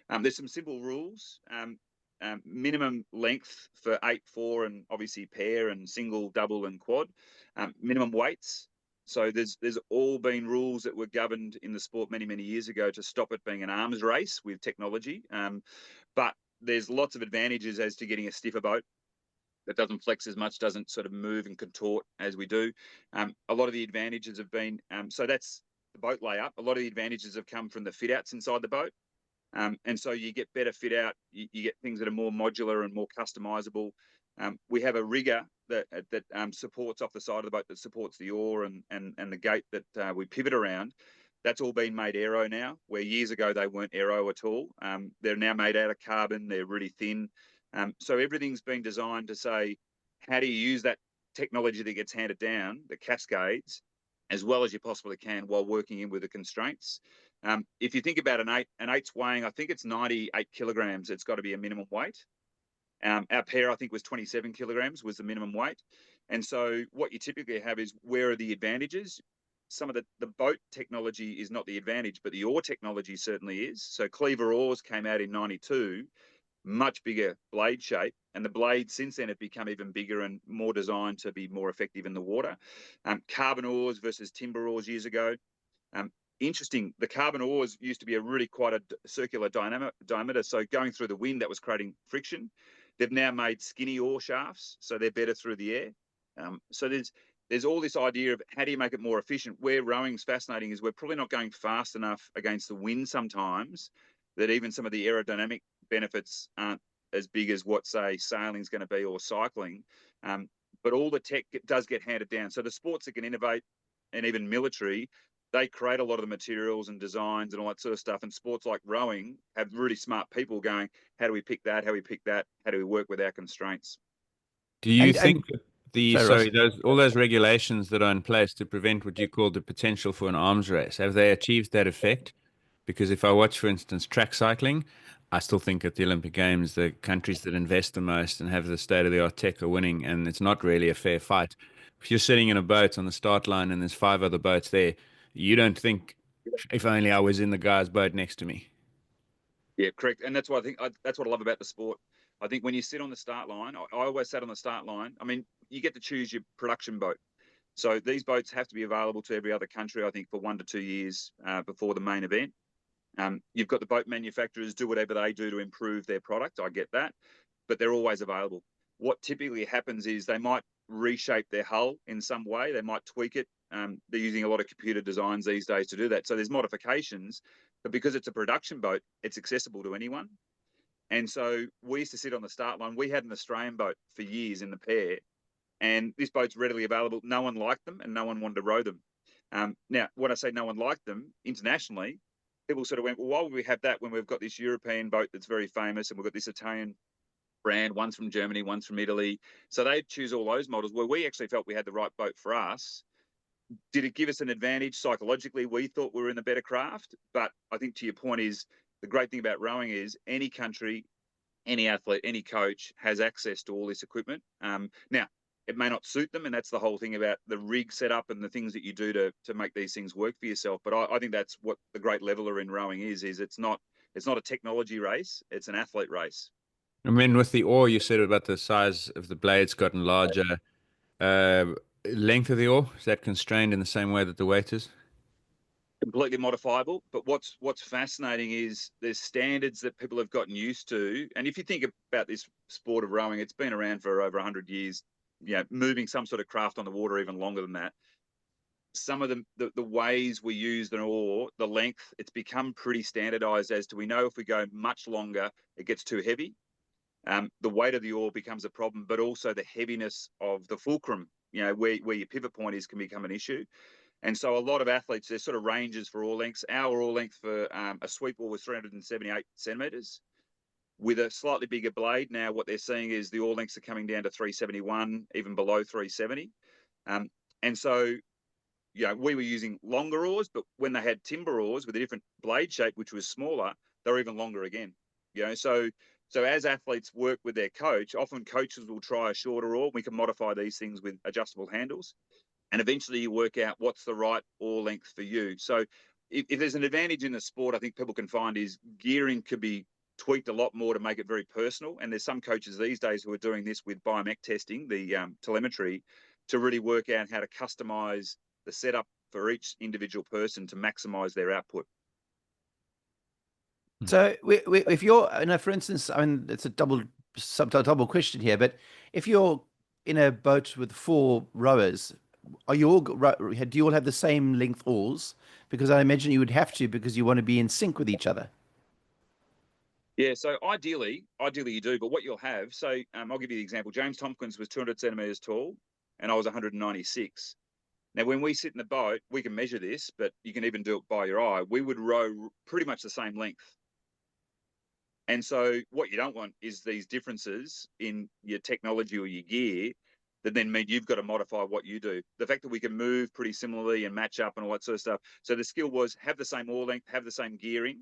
There's some simple rules. Minimum length for 8, 4, and obviously pair and single, double, and quad. Minimum weights. So there's all been rules that were governed in the sport many years ago to stop it being an arms race with technology. But there's lots of advantages as to getting a stiffer boat that doesn't flex as much, doesn't sort of move and contort as we do. A lot of the advantages have been, so that's the boat layup. A lot of the advantages have come from the fit outs inside the boat. And so you get better fit out, you get things that are more modular and more customizable. We have a rigger that supports off the side of the boat, that supports the oar and the gate that we pivot around. That's all been made aero now, where years ago they weren't aero at all. They're now made out of carbon. They're really thin. So everything's been designed to say, how do you use that technology that gets handed down, the cascades, as well as you possibly can while working in with the constraints. If you think about an eight's weighing, I think it's 98 kilograms. It's got to be a minimum weight. Our pair, I think, was 27 kilograms was the minimum weight. And so what you typically have is, where are the advantages? Some of the boat technology is not the advantage, but the oar technology certainly is. So Cleaver oars came out in 92, much bigger blade shape, and the blades since then have become even bigger and more designed to be more effective in the water. Carbon oars versus timber oars years ago. Interesting, the carbon oars used to be quite a circular diameter, so going through the wind, that was creating friction. They've now made skinny oar shafts, so they're better through the air. So there's all this idea of how do you make it more efficient. Where rowing's fascinating is we're probably not going fast enough against the wind sometimes, that even some of the aerodynamic benefits aren't as big as what, say, sailing is going to be, or cycling. But all the tech does get handed down. So the sports that can innovate, and even military, they create a lot of the materials and designs and all that sort of stuff. And sports like rowing have really smart people going, how do we pick that? How do we pick that? How do we work with our constraints? Do you And think that sorry, Ross. all those regulations that are in place to prevent what you call the potential for an arms race, have they achieved that effect? Because if I watch, for instance, track cycling, I still think at the Olympic Games, the countries that invest the most and have the state-of-the-art tech are winning, and it's not really a fair fight. If you're sitting in a boat on the start line and there's 5 other boats there, you don't think, if only I was in the guy's boat next to me. Yeah, correct. And that's what I think. That's what I love about the sport. I think when you sit on the start line, I always sat on the start line. I mean, you get to choose your production boat. So these boats have to be available to every other country, I think, for 1 to 2 years before the main event. You've got the boat manufacturers do whatever they do to improve their product. I get that, but they're always available. What typically happens is they might reshape their hull in some way. They might tweak it. They're using a lot of computer designs these days to do that. So there's modifications, but because it's a production boat, it's accessible to anyone. And so we used to sit on the start line. We had an Australian boat for years in the pair, and this boat's readily available. No one liked them, and no one wanted to row them. Now, when I say no one liked them internationally, people sort of went, well, why would we have that when we've got this European boat that's very famous, and we've got this Italian brand, one's from Germany, one's from Italy. So they'd choose all those models where we actually felt we had the right boat for us. Did it give us an advantage psychologically? We thought we were in the better craft. But I think to your point is the great thing about rowing is any country, any athlete, any coach has access to all this equipment. Now, it may not suit them, and that's the whole thing about the rig setup and the things that you do to make these things work for yourself. But I think that's what the great leveler in rowing is it's not a technology race, it's an athlete race. I mean, with the oar, you said about the size of the blades gotten larger. Uh, Length of the oar, is that constrained in the same way that the weight is? Completely modifiable. But what's fascinating is there's standards that people have gotten used to. And if you think about this sport of rowing, it's been around for over 100 years, moving some sort of craft on the water even longer than that. Some of the ways we use an oar, the length, it's become pretty standardized as to we know if we go much longer, it gets too heavy. The weight of the oar becomes a problem, but also the heaviness of the fulcrum, where your pivot point is, can become an issue. And so a lot of athletes, there's sort of ranges for oar lengths. Our oar length for a sweep oar was 378 centimetres. With a slightly bigger blade, now what they're seeing is the oar lengths are coming down to 371, even below 370. And so, we were using longer oars, but when they had timber oars with a different blade shape, which was smaller, they're even longer again. So as athletes work with their coach, often coaches will try a shorter oar. We can modify these things with adjustable handles. And eventually you work out what's the right oar length for you. So if there's an advantage in the sport, I think people can find is gearing could be tweaked a lot more to make it very personal. And there's some coaches these days who are doing this with biomech testing, the telemetry, to really work out how to customize the setup for each individual person to maximize their output. So if you're, for instance, I mean, it's a double question here, but if you're in a boat with 4 rowers, do you all have the same length oars? Because I imagine you would have to, because you want to be in sync with each other. Yeah, so ideally you do, but what you'll have, so I'll give you the example. James Tompkins was 200 centimeters tall, and I was 196. Now, when we sit in the boat, we can measure this, but you can even do it by your eye. We would row pretty much the same length. And so what you don't want is these differences in your technology or your gear that then mean you've got to modify what you do. The fact that we can move pretty similarly and match up and all that sort of stuff. So the skill was have the same oar length, have the same gearing.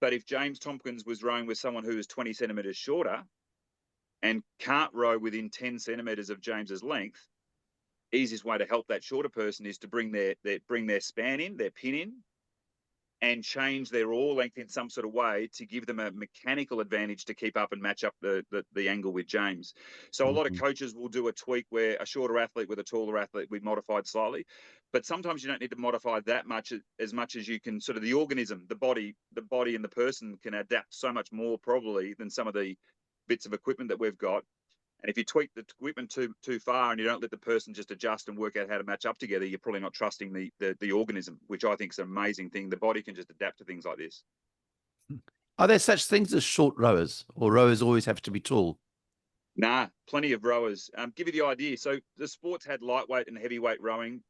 But if James Tompkins was rowing with someone who is 20 centimetres shorter and can't row within 10 centimetres of James's length, easiest way to help that shorter person is to bring their span in, their pin in, and change their oar length in some sort of way to give them a mechanical advantage to keep up and match up the angle with James. So a lot of coaches will do a tweak where a shorter athlete with a taller athlete, we've modified slightly. But sometimes you don't need to modify that much, as much as you can sort of the organism, the body and the person can adapt so much more probably than some of the bits of equipment that we've got. And if you tweak the equipment too far and you don't let the person just adjust and work out how to match up together, you're probably not trusting the organism, which I think is an amazing thing. The body can just adapt to things like this. Are there such things as short rowers, or rowers always have to be tall? Nah, plenty of rowers. Give you the idea. So the sports had lightweight and heavyweight rowing.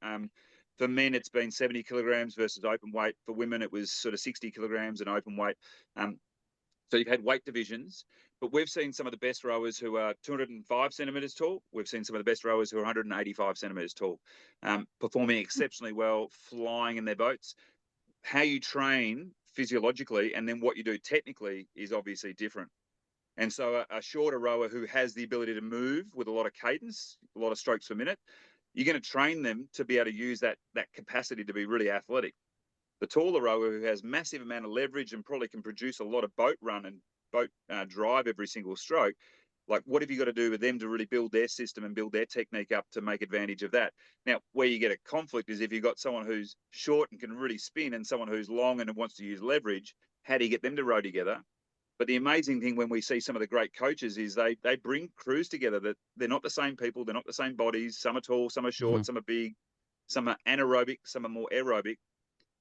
For men, it's been 70 kilograms versus open weight. For women, it was sort of 60 kilograms and open weight. So you've had weight divisions, but we've seen some of the best rowers who are 205 centimeters tall. We've seen some of the best rowers who are 185 centimeters tall, performing exceptionally well, flying in their boats. How you train physiologically and then what you do technically is obviously different. And so a shorter rower who has the ability to move with a lot of cadence, a lot of strokes per minute, you're going to train them to be able to use that capacity to be really athletic. The taller rower who has massive amount of leverage and probably can produce a lot of boat run and boat drive every single stroke, like what have you got to do with them to really build their system and build their technique up to make advantage of that? Now, where you get a conflict is if you've got someone who's short and can really spin and someone who's long and wants to use leverage, how do you get them to row together? But the amazing thing when we see some of the great coaches is they bring crews together that they're not the same people, they're not the same bodies. Some are tall, some are short, some are big, some are anaerobic, some are more aerobic.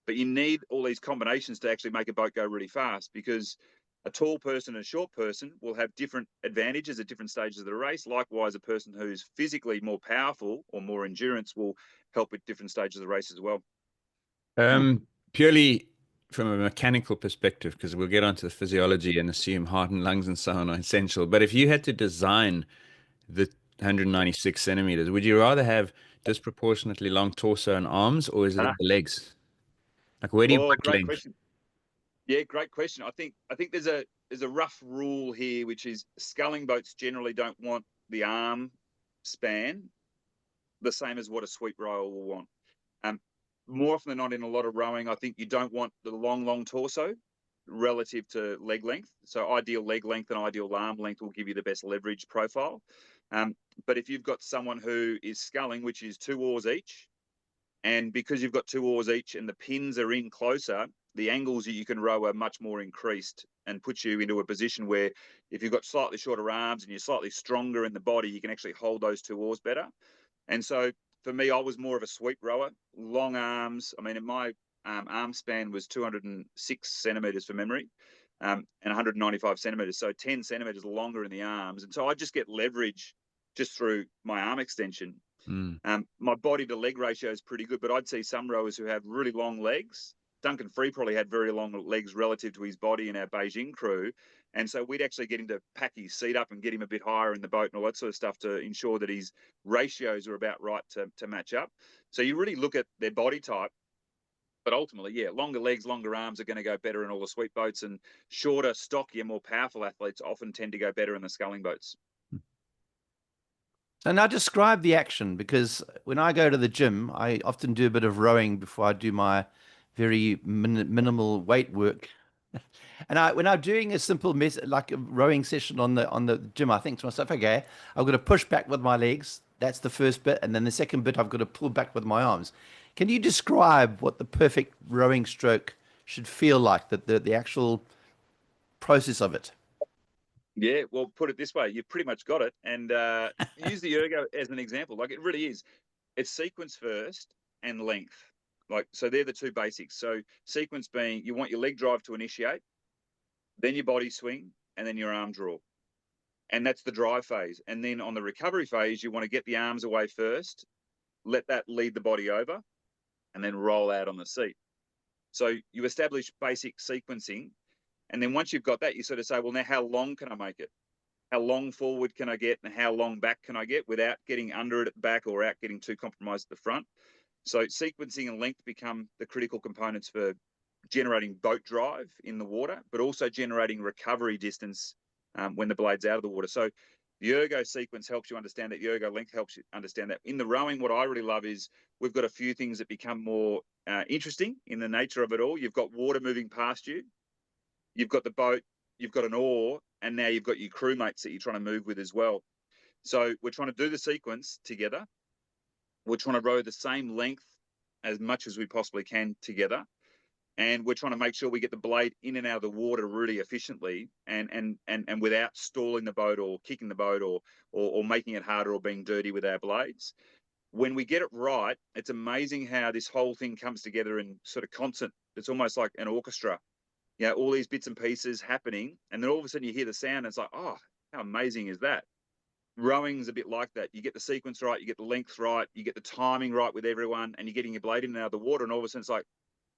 But you need all these combinations to actually make a boat go really fast, because a tall person and a short person will have different advantages at different stages of the race. Likewise, a person who's physically more powerful or more endurance will help with different stages of the race as well. Purely from a mechanical perspective, because we'll get onto the physiology and assume heart and lungs and so on are essential. But if you had to design the 196 centimeters, would you rather have disproportionately long torso and arms, or is it the legs? Like, where do you put Great length? question. Yeah, great question. I think there's a rough rule here, which is sculling boats generally don't want the arm span the same as what a sweep rower will want. More often than not, in a lot of rowing, I think you don't want the long torso relative to leg length. So ideal leg length and ideal arm length will give you the best leverage profile. But if you've got someone who is sculling, which is 2 oars each, and because you've got 2 oars each and the pins are in closer, the angles that you can row are much more increased and puts you into a position where if you've got slightly shorter arms and you're slightly stronger in the body, you can actually hold those 2 oars better. And so for me, I was more of a sweep rower, long arms. I mean, my arm span was 206 centimeters from memory, and 195 centimeters. So 10 centimeters longer in the arms. And so I just get leverage just through my arm extension. My body to leg ratio is pretty good, but I'd see some rowers who have really long legs. Duncan Free probably had very long legs relative to his body in our Beijing crew. And so we'd actually get him to pack his seat up and get him a bit higher in the boat and all that sort of stuff to ensure that his ratios are about right to match up. So you really look at their body type, but ultimately, yeah, longer legs, longer arms are going to go better in all the sweep boats, and shorter, stockier, more powerful athletes often tend to go better in the sculling boats. So now describe the action, because when I go to the gym, I often do a bit of rowing before I do my very minimal weight work. And when I'm doing a simple like a rowing session on the gym, I think to myself, okay, I've got to push back with my legs. That's the first bit, and then the second bit, I've got to pull back with my arms. Can you describe what the perfect rowing stroke should feel like? The actual process of it. Yeah, well, put it this way, you've pretty much got it. And use the ergo as an example. Like, it really is. It's sequence first and length. Like, so they're the two basics. So sequence being you want your leg drive to initiate, then your body swing, and then your arm draw. And that's the drive phase. And then on the recovery phase, you want to get the arms away first, let that lead the body over, and then roll out on the seat. So you establish basic sequencing. And then once you've got that, you sort of say, well, now how long can I make it? How long forward can I get, and how long back can I get without getting under it at the back or out getting too compromised at the front? So sequencing and length become the critical components for generating boat drive in the water, but also generating recovery distance when the blade's out of the water. So the ergo sequence helps you understand that. The ergo length helps you understand that. In the rowing, what I really love is we've got a few things that become more interesting in the nature of it all. You've got water moving past you. You've got the boat, you've got an oar, and now you've got your crewmates that you're trying to move with as well. So we're trying to do the sequence together. We're trying to row the same length as much as we possibly can together. And we're trying to make sure we get the blade in and out of the water really efficiently and without stalling the boat or kicking the boat or making it harder or being dirty with our blades. When we get it right, it's amazing how this whole thing comes together in sort of concert. It's almost like an orchestra. You know, all these bits and pieces happening, and then all of a sudden you hear the sound, and it's like, oh, how amazing is that? rowing's a bit like that. You get the sequence right, you get the length right, you get the timing right with everyone, and you're getting your blade in and out of the water, and all of a sudden it's like,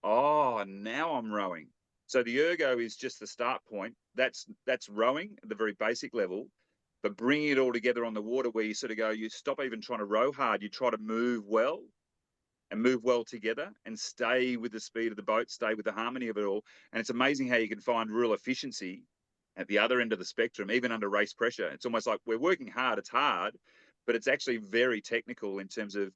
oh, now I'm rowing. So the ergo is just the start point. That's rowing at the very basic level, but bringing it all together on the water where you sort of go, you stop even trying to row hard, you try to move well and move well together and stay with the speed of the boat, stay with the harmony of it all. And it's amazing how you can find real efficiency at the other end of the spectrum, even under race pressure. It's almost like we're working hard, it's hard, but it's actually very technical in terms of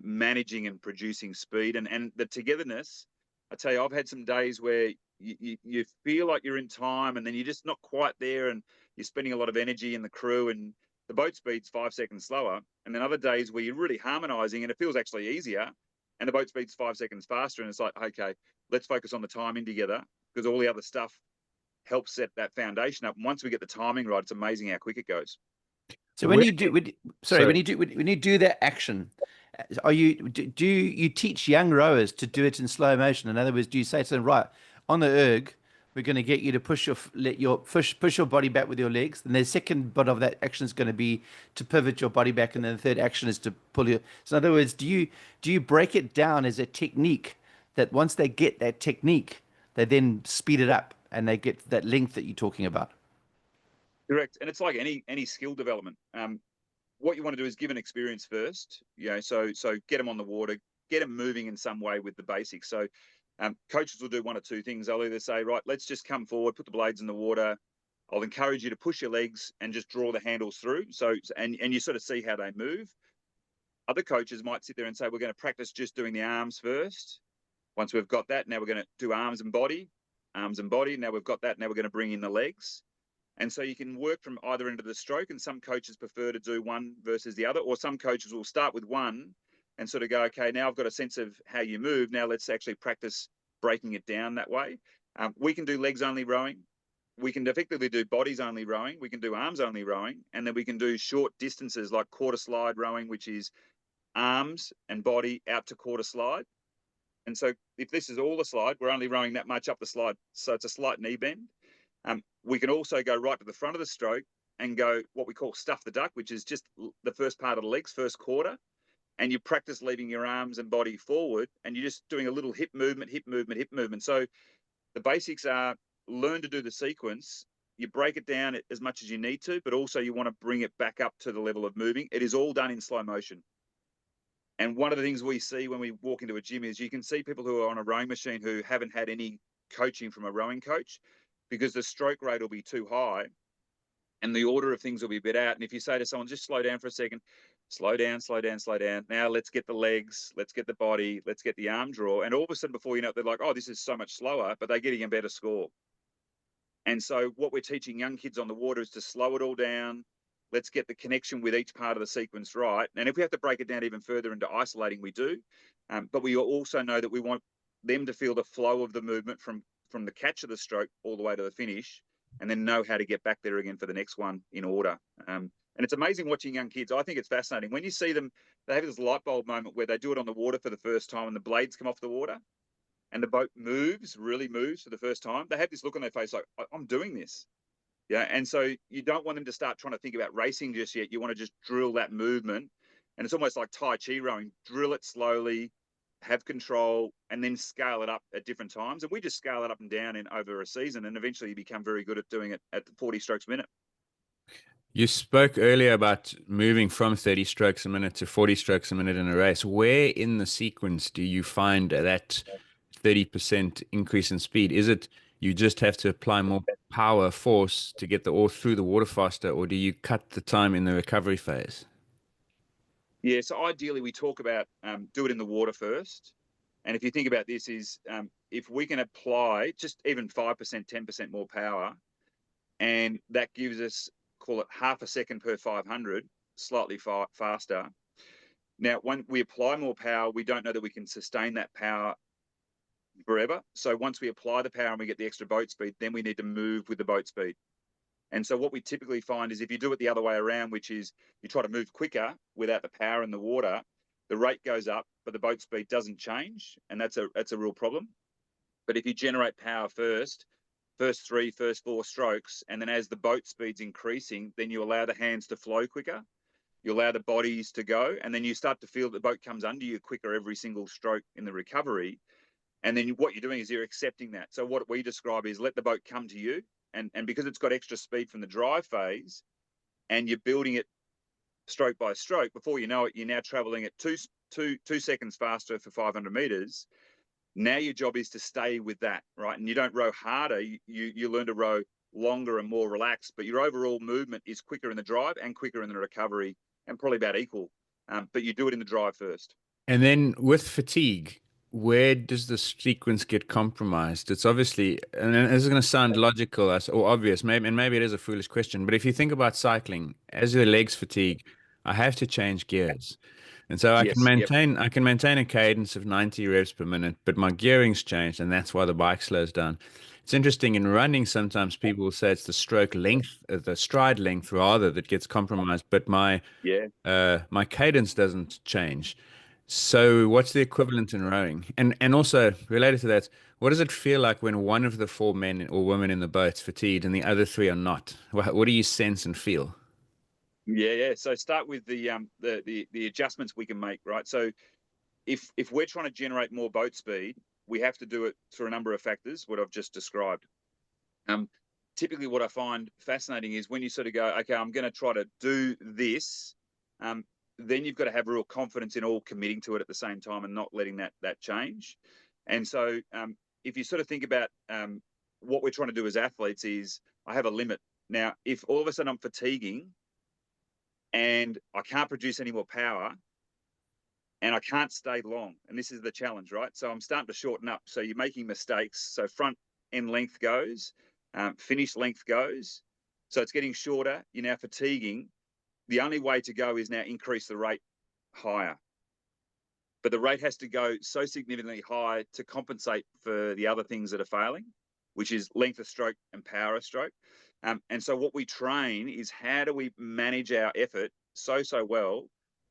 managing and producing speed and the togetherness. I tell you, I've had some days where you feel like you're in time and then you're just not quite there and you're spending a lot of energy in the crew and the boat speed's 5 seconds slower. And then other days where you're really harmonizing and it feels actually easier and the boat speed's 5 seconds faster. And it's like, okay, let's focus on the timing together because all the other stuff helps set that foundation up. And once we get the timing right, it's amazing how quick it goes. So when you do, when you do that action, do you teach young rowers to do it in slow motion? In other words, do you say to them, right, on the erg, we're going to get you to push your body back with your legs, and the second bit of that action is going to be to pivot your body back, and then the third action is to pull you. So in other words, do you break it down as a technique that once they get that technique, they then speed it up and they get that length that you're talking about? Correct. And it's like any skill development. What you want to do is give an experience first, so get them on the water, get them moving in some way with the basics. So coaches will do one or two things. They'll either say, right, let's just come forward, put the blades in the water. I'll encourage you to push your legs and just draw the handles through. So, and you sort of see how they move. Other coaches might sit there and say, we're going to practice just doing the arms first. Once we've got that, now we're going to do arms and body. Now we've got that. Now we're going to bring in the legs. And so you can work from either end of the stroke, and some coaches prefer to do one versus the other, or some coaches will start with one and sort of go, okay, now I've got a sense of how you move. Now let's actually practice breaking it down that way. We can do legs only rowing. We can effectively do bodies only rowing. We can do arms only rowing. And then we can do short distances like quarter slide rowing, which is arms and body out to quarter slide. And so if this is all the slide, we're only rowing that much up the slide. So it's a slight knee bend. We can also go right to the front of the stroke and go what we call stuff the duck, which is just the first part of the legs, first quarter. And you practice leaving your arms and body forward, and you're just doing a little hip movement, hip movement, hip movement. So the basics are learn to do the sequence. You break it down as much as you need to, but also you want to bring it back up to the level of moving. It is all done in slow motion. And one of the things we see when we walk into a gym is you can see people who are on a rowing machine who haven't had any coaching from a rowing coach, because the stroke rate will be too high and the order of things will be a bit out. And if you say to someone, just slow down for a second, slow down, slow down, slow down. Now let's get the legs, let's get the body, let's get the arm draw. And all of a sudden, before you know it, they're like, oh, this is so much slower, but they're getting a better score. And so what we're teaching young kids on the water is to slow it all down. Let's get the connection with each part of the sequence right. And if we have to break it down even further into isolating, we do. But we also know that we want them to feel the flow of the movement from the catch of the stroke all the way to the finish, and then know how to get back there again for the next one in order. And it's amazing watching young kids. I think it's fascinating. When you see them, they have this light bulb moment where they do it on the water for the first time and the blades come off the water and the boat really moves for the first time. They have this look on their face like, I'm doing this. Yeah. And so you don't want them to start trying to think about racing just yet. You want to just drill that movement. And it's almost like Tai Chi rowing. Drill it slowly, have control, and then scale it up at different times. And we just scale it up and down over a season, and eventually you become very good at doing it at 40 strokes a minute. You spoke earlier about moving from 30 strokes a minute to 40 strokes a minute in a race. Where in the sequence do you find that 30% increase in speed? Is it you just have to apply more power, force to get the oar through the water faster, or do you cut the time in the recovery phase? Yeah, so ideally we talk about do it in the water first. And if you think about this is if we can apply just even 5%, 10% more power, and that gives us, call it half a second per 500, slightly faster. Now, when we apply more power, we don't know that we can sustain that power forever. So once we apply the power and we get the extra boat speed, then we need to move with the boat speed. And so what we typically find is if you do it the other way around, which is you try to move quicker without the power in the water, the rate goes up, but the boat speed doesn't change. And that's a real problem. But if you generate power first, first 3, first 4 strokes, and then as the boat speed's increasing, then you allow the hands to flow quicker. You allow the bodies to go, and then you start to feel the boat comes under you quicker every single stroke in the recovery. And then what you're doing is you're accepting that. So what we describe is let the boat come to you, and because it's got extra speed from the drive phase, and you're building it stroke by stroke, before you know it, you're now traveling at two seconds faster for 500 meters. Now your job is to stay with that, right? And you don't row harder. You learn to row longer and more relaxed, but your overall movement is quicker in the drive and quicker in the recovery, and probably about equal. But you do it in the drive first. And then with fatigue, where does the sequence get compromised? It's obviously, and this is going to sound logical or obvious, maybe it is a foolish question, but if you think about cycling, as your legs fatigue, I have to change gears. And so Yes. Yep. I can maintain a cadence of 90 reps per minute, but my gearing's changed, and that's why the bike slows down. It's interesting in running, sometimes people will say it's the stroke length, the stride length rather, that gets compromised, but Yeah. my cadence doesn't change. So what's the equivalent in rowing? And also related to that, what does it feel like when one of the 4 men or women in the boat's fatigued and the other 3 are not? What do you sense and feel? Yeah. So start with the adjustments we can make, right? So if we're trying to generate more boat speed, we have to do it through a number of factors, what I've just described. Typically what I find fascinating is when you sort of go, okay, I'm going to try to do this, then you've got to have real confidence in all committing to it at the same time and not letting that change. And so if you sort of think about what we're trying to do as athletes is I have a limit. Now, if all of a sudden I'm fatiguing and I can't produce any more power and I can't stay long, and this is the challenge, right? So I'm starting to shorten up. So you're making mistakes. So front end length goes, finish length goes. So it's getting shorter. You're now fatiguing. The only way to go is now increase the rate higher. But the rate has to go so significantly high to compensate for the other things that are failing, which is length of stroke and power of stroke. And so what we train is how do we manage our effort so well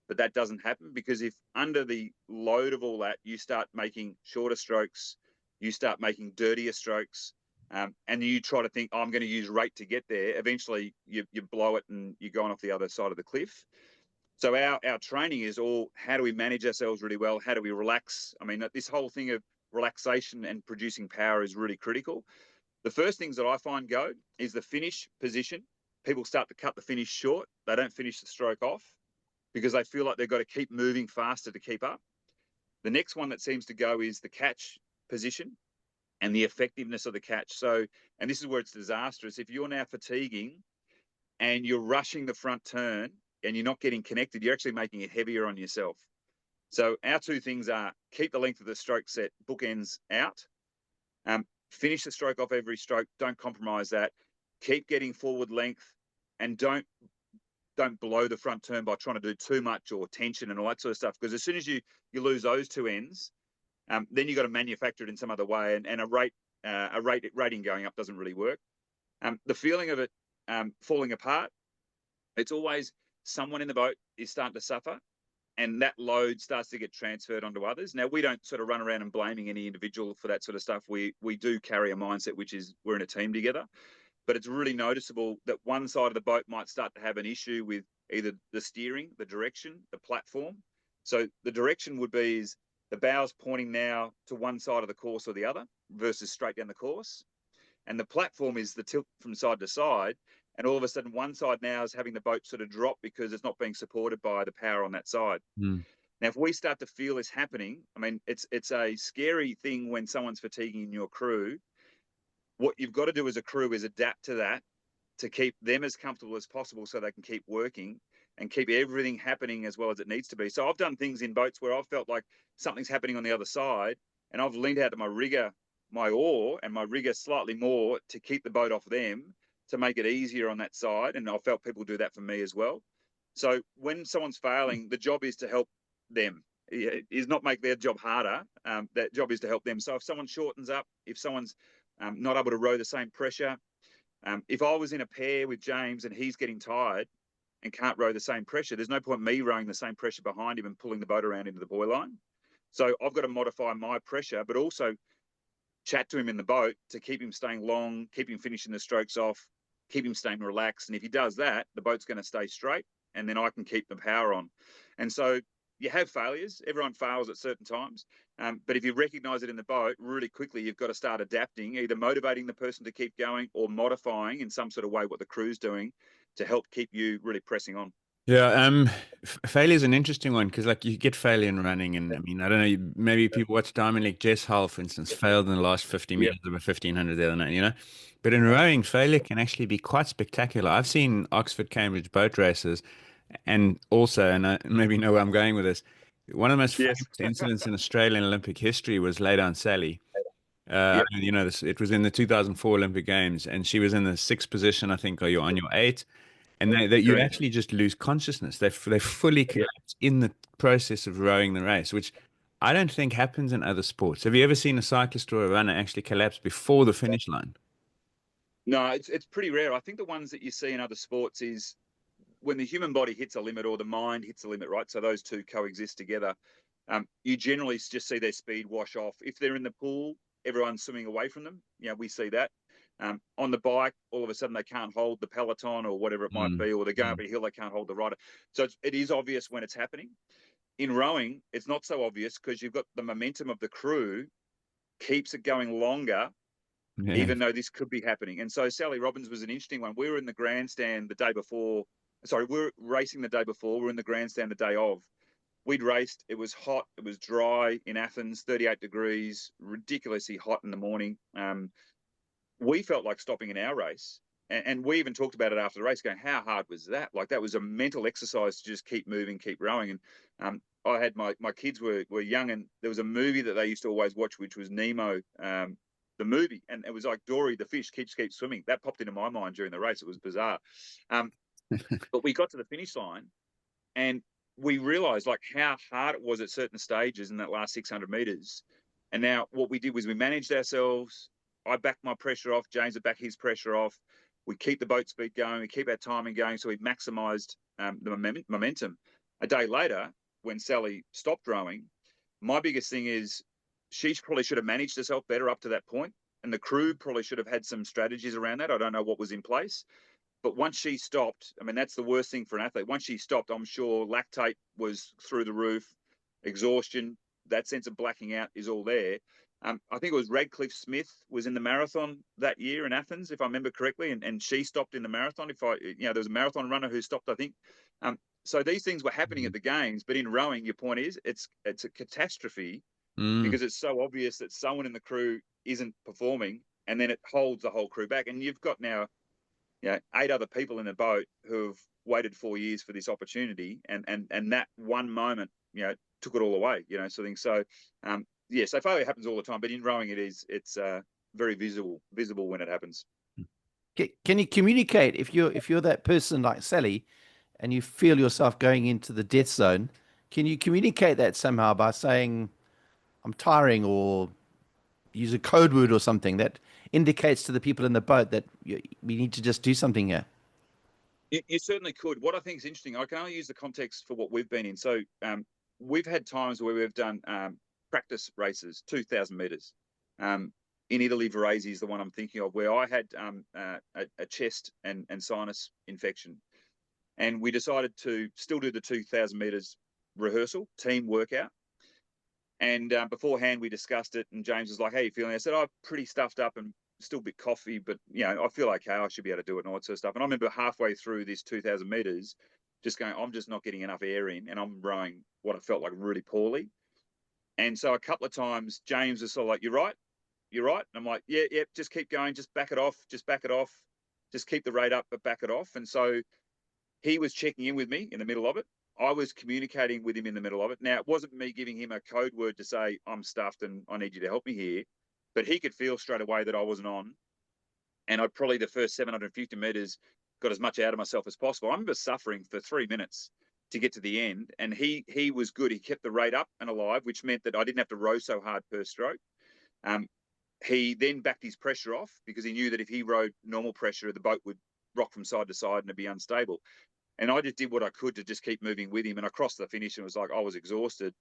that doesn't happen? Because if under the load of all that, you start making shorter strokes, you start making dirtier strokes, and you try to think, oh, I'm going to use rate to get there, eventually you blow it and you're going off the other side of the cliff. So our training is all, how do we manage ourselves really well? How do we relax? I mean, this whole thing of relaxation and producing power is really critical. The first things that I find go is the finish position. People start to cut the finish short. They don't finish the stroke off because they feel like they've got to keep moving faster to keep up. The next one that seems to go is the catch position and the effectiveness of the catch. So, and this is where it's disastrous. If you're now fatiguing and you're rushing the front turn and you're not getting connected, you're actually making it heavier on yourself. So our 2 things are keep the length of the stroke set bookends out, finish the stroke off every stroke, don't compromise that, keep getting forward length, and don't blow the front turn by trying to do too much or tension and all that sort of stuff. Because as soon as you lose those 2 ends, then you've got to manufacture it in some other way, and a rating going up doesn't really work. The feeling of it falling apart, it's always someone in the boat is starting to suffer, and that load starts to get transferred onto others. Now, we don't sort of run around and blaming any individual for that sort of stuff. We do carry a mindset, which is we're in a team together. But it's really noticeable that one side of the boat might start to have an issue with either the steering, the direction, the platform. So the direction would be is the bow's pointing now to one side of the course or the other versus straight down the course. And the platform is the tilt from side to side. And all of a sudden, one side now is having the boat sort of drop because it's not being supported by the power on that side. Now, if we start to feel this happening, I mean, it's a scary thing when someone's fatiguing in your crew. What you've got to do as a crew is adapt to that to keep them as comfortable as possible so they can keep working and keep everything happening as well as it needs to be. So I've done things in boats where I've felt like something's happening on the other side, and I've leaned out to my rigger, my oar and my rigger slightly more to keep the boat off them, to make it easier on that side. And I've felt people do that for me as well. So when someone's failing, the job is to help them, is not make their job harder. That job is to help them. So if someone shortens up, if someone's not able to row the same pressure, if I was in a pair with James and he's getting tired and can't row the same pressure, there's no point me rowing the same pressure behind him and pulling the boat around into the buoy line. So I've got to modify my pressure, but also chat to him in the boat to keep him staying long, keep him finishing the strokes off, keep him staying relaxed. And if he does that, the boat's going to stay straight, and then I can keep the power on. And so you have failures. Everyone fails at certain times. But if you recognize it in the boat really quickly, you've got to start adapting, either motivating the person to keep going or modifying in some sort of way what the crew's doing to help keep you really pressing on. Yeah, failure is an interesting one because, like, you get failure in running, and I mean, I don't know, maybe people watch Diamond League. Jess Hull, for instance, failed in the last 50 Yeah. meters of a 1500 the other night, you know. But in rowing, failure can actually be quite spectacular. I've seen Oxford Cambridge boat races, and also, and I maybe know where I'm going with this. One of the most Yes. famous incidents in Australian Olympic history was Lay Down Sally. Yep. You know, it was in the 2004 Olympic Games, and she was in the sixth position, I think, or you're on your eight. And you Correct. actually just lose consciousness. They fully Yeah. collapse in the process of rowing the race, which I don't think happens in other sports. Have you ever seen a cyclist or a runner actually collapse before the finish line? No, it's pretty rare. I think the ones that you see in other sports is when the human body hits a limit or the mind hits a limit, right? So those two coexist together. You generally just see their speed wash off. If they're in the pool, everyone's swimming away from them. We see that. On the bike, all of a sudden they can't hold the peloton or whatever it might Mm. be, or they're going up a hill, they can't hold the rider. So it is obvious when it's happening. In rowing, it's not so obvious because you've got the momentum of the crew keeps it going longer, Yeah. even though this could be happening. And so Sally Robbins was an interesting one. We were in the grandstand the day before. Sorry, we were racing the day before. We were in the grandstand the day of. We'd raced. It was hot. It was dry in Athens, 38 degrees, ridiculously hot in the morning. We felt like stopping in our race. And we even talked about it after the race, going, how hard was that? Like, that was a mental exercise to just keep moving, keep rowing. And I had my kids were young, and there was a movie that they used to always watch, which was Nemo, the movie. And it was like Dory, the fish, keeps swimming. That popped into my mind during the race. It was bizarre. But we got to the finish line, and we realized like how hard it was at certain stages in that last 600 meters. And now what we did was we managed ourselves. I backed my pressure off. James would back his pressure off. We keep the boat speed going. We keep our timing going. So we maximized the momentum. A day later, when Sally stopped rowing, my biggest thing is she probably should have managed herself better up to that point. And the crew probably should have had some strategies around that. I don't know what was in place. But once she stopped, I mean, that's the worst thing for an athlete. Once she stopped, I'm sure lactate was through the roof, exhaustion, that sense of blacking out is all there. I think it was Radcliffe Smith was in the marathon that year in Athens, if I remember correctly, and she stopped in the marathon. There was a marathon runner who stopped, I think. So these things were happening at the games, but in rowing, your point is it's a catastrophe because it's so obvious that someone in the crew isn't performing, and then it holds the whole crew back. And you've got now 8 other people in the boat who have waited 4 years for this opportunity, and that one moment, took it all away, sort of thing. So, so failure happens all the time, but in rowing, it's very visible when it happens. Can you communicate if you're that person like Sally, and you feel yourself going into the death zone? Can you communicate that somehow by saying, "I'm tiring," or use a code word or something that indicates to the people in the boat that we need to just do something here? You certainly could. What I think is interesting, I can only use the context for what we've been in. So we've had times where we've done practice races, 2,000 meters. In Italy, Varese is the one I'm thinking of, where I had a chest and sinus infection. And we decided to still do the 2,000 meters rehearsal, team workout. And beforehand, we discussed it, and James was like, "How are you feeling?" I said, "I'm pretty stuffed up and still a bit coffee, but I feel okay. I should be able to do it and all that sort of stuff." And I remember halfway through this 2,000 meters, just going, "I'm just not getting enough air in," and I'm rowing what I felt like really poorly. And so a couple of times, James was sort of like, "You're right. And I'm like, "Yeah, just keep going. Just back it off. Just keep the rate up, but back it off." And so he was checking in with me in the middle of it. I was communicating with him in the middle of it. Now, it wasn't me giving him a code word to say, "I'm stuffed and I need you to help me here." But he could feel straight away that I wasn't on. And I probably the first 750 meters got as much out of myself as possible. I remember suffering for 3 minutes to get to the end. And he was good. He kept the rate up and alive, which meant that I didn't have to row so hard per stroke. He then backed his pressure off because he knew that if he rode normal pressure, the boat would rock from side to side and it'd be unstable. And I just did what I could to just keep moving with him. And I crossed the finish and it was like I was exhausted.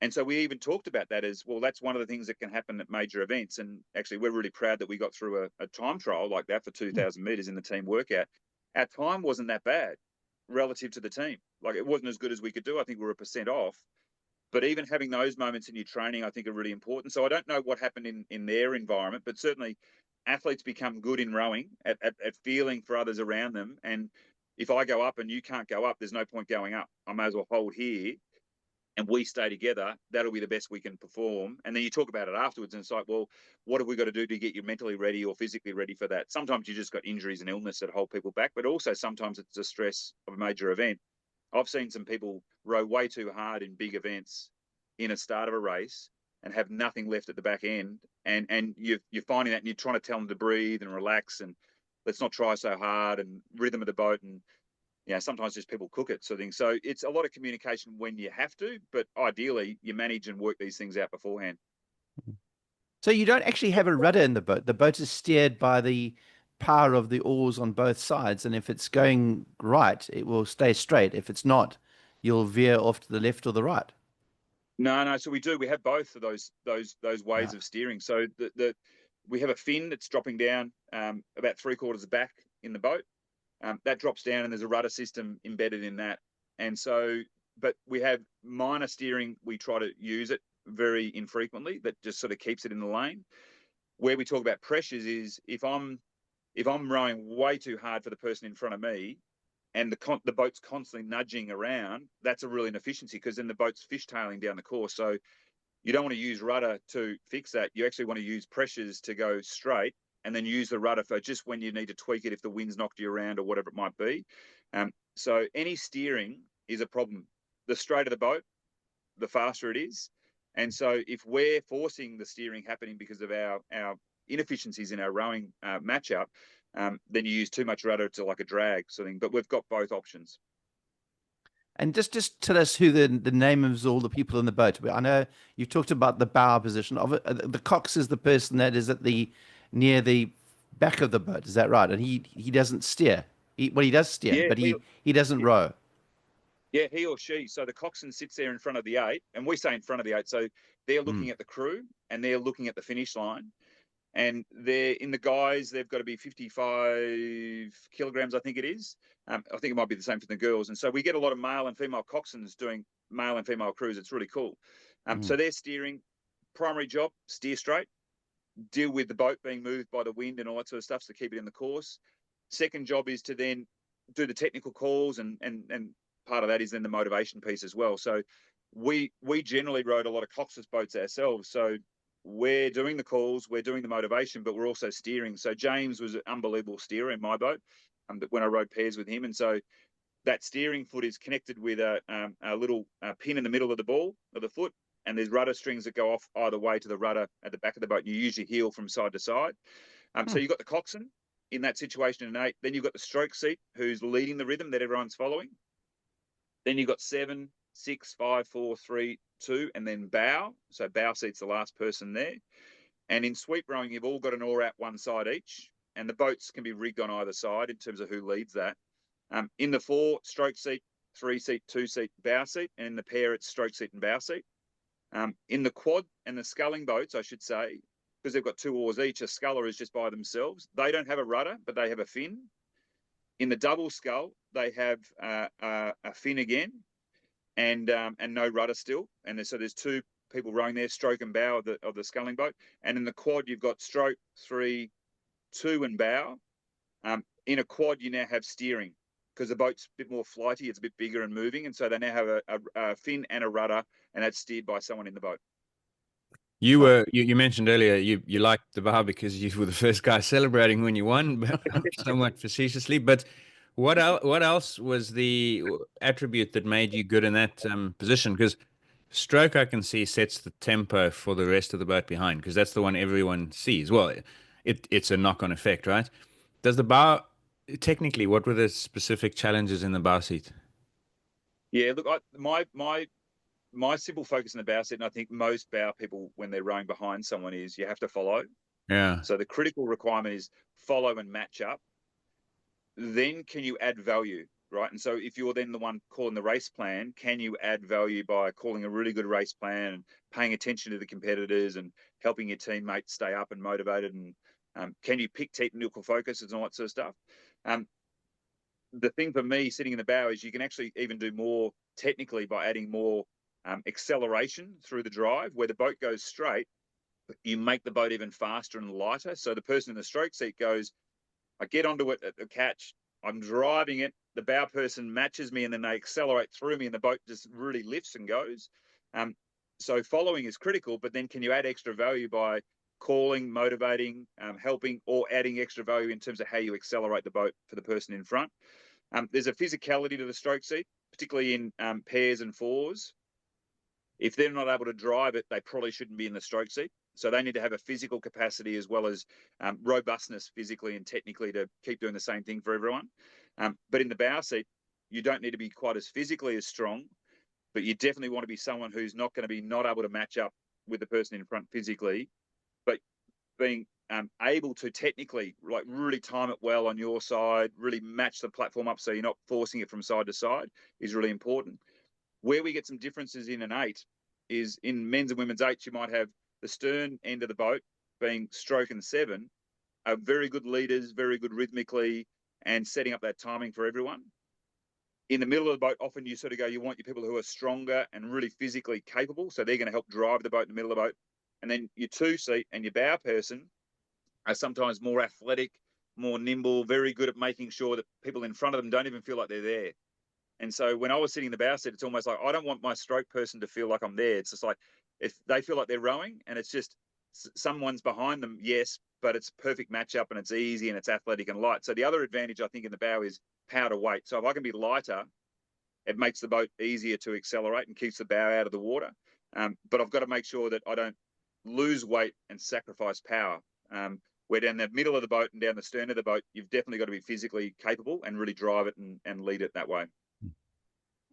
And so we even talked about that as, well, that's one of the things that can happen at major events. And actually, we're really proud that we got through a time trial like that for 2,000 meters in the team workout. Our time wasn't that bad relative to the team. Like, it wasn't as good as we could do. I think we were 1% off. But even having those moments in your training, I think, are really important. So I don't know what happened in their environment, but certainly athletes become good in rowing at feeling for others around them. And if I go up and you can't go up, there's no point going up. I may as well hold here and we stay together. That'll be the best we can perform. And then you talk about it afterwards, and it's like, well, what have we got to do to get you mentally ready or physically ready for that? Sometimes you just got injuries and illness that hold people back, but also sometimes it's the stress of a major event. I've seen some people row way too hard in big events in a start of a race and have nothing left at the back end. And you're finding that, and you're trying to tell them to breathe and relax and let's not try so hard, and rhythm of the boat. And sometimes just people cook it, sort of thing. So it's a lot of communication when you have to, but ideally you manage and work these things out beforehand. So you don't actually have a rudder in the boat. The boat is steered by the power of the oars on both sides, and if it's going right, it will stay straight. If it's not, you'll veer off to the left or the right. No. So we have both of those ways of steering. So we have a fin that's dropping down about 3/4 back in the boat. That drops down, and there's a rudder system embedded in that. And so, but we have minor steering. We try to use it very infrequently. That just sort of keeps it in the lane. Where we talk about pressures is if I'm rowing way too hard for the person in front of me, and the boat's constantly nudging around, that's a real inefficiency, because then the boat's fishtailing down the course. So you don't want to use rudder to fix that. You actually want to use pressures to go straight, and then use the rudder for just when you need to tweak it if the wind's knocked you around or whatever it might be. So any steering is a problem. The straighter the boat, the faster it is. And so if we're forcing the steering happening because of our inefficiencies in our rowing matchup, then you use too much rudder to like a drag sort of thing. But we've got both options. And just tell us who the name of all the people in the boat. I know you talked about the bow position of it. The cox is the person that is near the back of the boat. Is that right? And he doesn't steer. He does steer, but he doesn't row. Yeah, he or she. So the coxswain sits there in front of the 8, and we say in front of the 8. So they're looking at the crew and they're looking at the finish line. And they're in the guys, they've got to be 55 kilograms, I think it is. I think it might be the same for the girls. And so we get a lot of male and female coxswains doing male and female crews. It's really cool. So they're steering. Primary job, steer straight, deal with the boat being moved by the wind and all that sort of stuff, so keep it in the course. Second job is to then do the technical calls, and part of that is then the motivation piece as well. So we generally rode a lot of coxless boats ourselves. So we're doing the calls, we're doing the motivation, but we're also steering. So James was an unbelievable steerer in my boat when I rode pairs with him. And so that steering foot is connected with a little pin in the middle of the ball of the foot, and there's rudder strings that go off either way to the rudder at the back of the boat. You usually heel from side to side. So you've got the coxswain in that situation in 8. Then you've got the stroke seat who's leading the rhythm that everyone's following. Then you've got 7, 6, 5, 4, 3, 2, and then bow. So bow seat's the last person there. And in sweep rowing, you've all got an oar out one side each, and the boats can be rigged on either side in terms of who leads that. In the 4, stroke seat, 3 seat, 2 seat, bow seat, and in the pair, it's stroke seat and bow seat. In the quad and the sculling boats, I should say, because they've got 2 oars each, a sculler is just by themselves. They don't have a rudder, but they have a fin. In the double scull, they have a fin again, and no rudder still. And so there's 2 people rowing there, stroke and bow of the sculling boat. And in the quad, you've got stroke, 3, 2, and bow. In a quad, you now have steering, because the boat's a bit more flighty, it's a bit bigger and moving, and so they now have a fin and a rudder, and that's steered by someone in the boat. You mentioned earlier you liked the bow because you were the first guy celebrating when you won, somewhat facetiously. But what else was the attribute that made you good in that position? Because stroke, I can see, sets the tempo for the rest of the boat behind, because that's the one everyone sees. Well, it's a knock-on effect, right? Does the bow, technically, what were the specific challenges in the bow seat? Yeah, look, my simple focus in the bow seat, and I think most bow people when they're rowing behind someone, is you have to follow. Yeah. So the critical requirement is follow and match up. Then can you add value, right? And so if you're then the one calling the race plan, can you add value by calling a really good race plan and paying attention to the competitors and helping your teammates stay up and motivated? And can you pick technical focus and all that sort of stuff? The thing for me sitting in the bow is you can actually even do more technically by adding more acceleration through the drive. Where the boat goes straight, you make the boat even faster and lighter. So the person in the stroke seat goes, I get onto it at the catch, I'm driving it, the bow person matches me, and then they accelerate through me and the boat just really lifts and goes. So following is critical, but then can you add extra value by calling, motivating, helping, or adding extra value in terms of how you accelerate the boat for the person in front? There's a physicality to the stroke seat, particularly in pairs and fours. If they're not able to drive it, they probably shouldn't be in the stroke seat. So they need to have a physical capacity as well as robustness physically and technically to keep doing the same thing for everyone. But in the bow seat, you don't need to be quite as physically as strong, but you definitely want to be someone who's not going to be not able to match up with the person in front physically, but being able to technically like really time it well on your side, really match the platform up so you're not forcing it from side to side is really important. Where we get some differences in an 8 is in men's and women's 8s, you might have the stern end of the boat being stroke and 7 are very good leaders, very good rhythmically and setting up that timing for everyone. In the middle of the boat, often you sort of go, you want your people who are stronger and really physically capable. So they're going to help drive the boat in the middle of the boat. And then your 2 seat and your bow person are sometimes more athletic, more nimble, very good at making sure that people in front of them don't even feel like they're there. And so when I was sitting in the bow seat, it's almost like I don't want my stroke person to feel like I'm there. It's just like if they feel like they're rowing and it's just someone's behind them, yes, but it's perfect matchup and it's easy and it's athletic and light. So the other advantage I think in the bow is power to weight. So if I can be lighter, it makes the boat easier to accelerate and keeps the bow out of the water. But I've got to make sure that I don't lose weight and sacrifice power. Where down the middle of the boat and down the stern of the boat, you've definitely got to be physically capable and really drive it and lead it that way.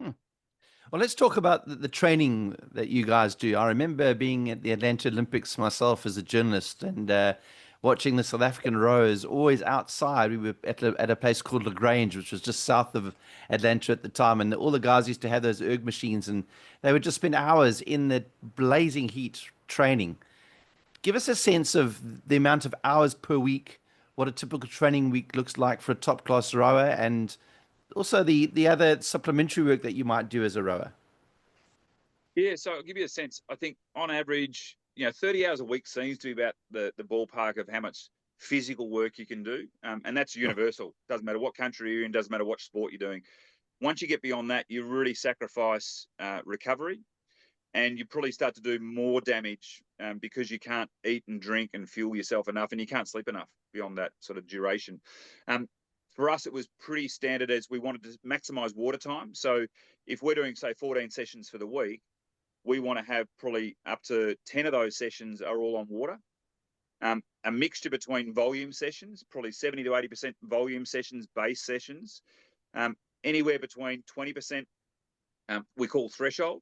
Well, let's talk about the training that you guys do. I remember being at the Atlanta Olympics myself as a journalist and watching the South African rowers always outside. We were at a place called LaGrange, which was just south of Atlanta at the time. And all the guys used to have those erg machines and they would just spend hours in the blazing heat training. Give us a sense of the amount of hours per week, what a typical training week looks like for a top class rower, and also the other supplementary work that you might do as a rower. Yeah, so I'll give you a sense. I think on average, 30 hours a week seems to be about the ballpark of how much physical work you can do. And that's universal. Doesn't matter what country you're in, doesn't matter what sport you're doing. Once you get beyond that, you really sacrifice recovery and you probably start to do more damage because you can't eat and drink and fuel yourself enough and you can't sleep enough beyond that sort of duration. For us, it was pretty standard as we wanted to maximize water time. So if we're doing, say, 14 sessions for the week, we want to have probably up to 10 of those sessions are all on water. A mixture between volume sessions, probably 70 to 80% volume sessions, base sessions, anywhere between 20%, we call threshold.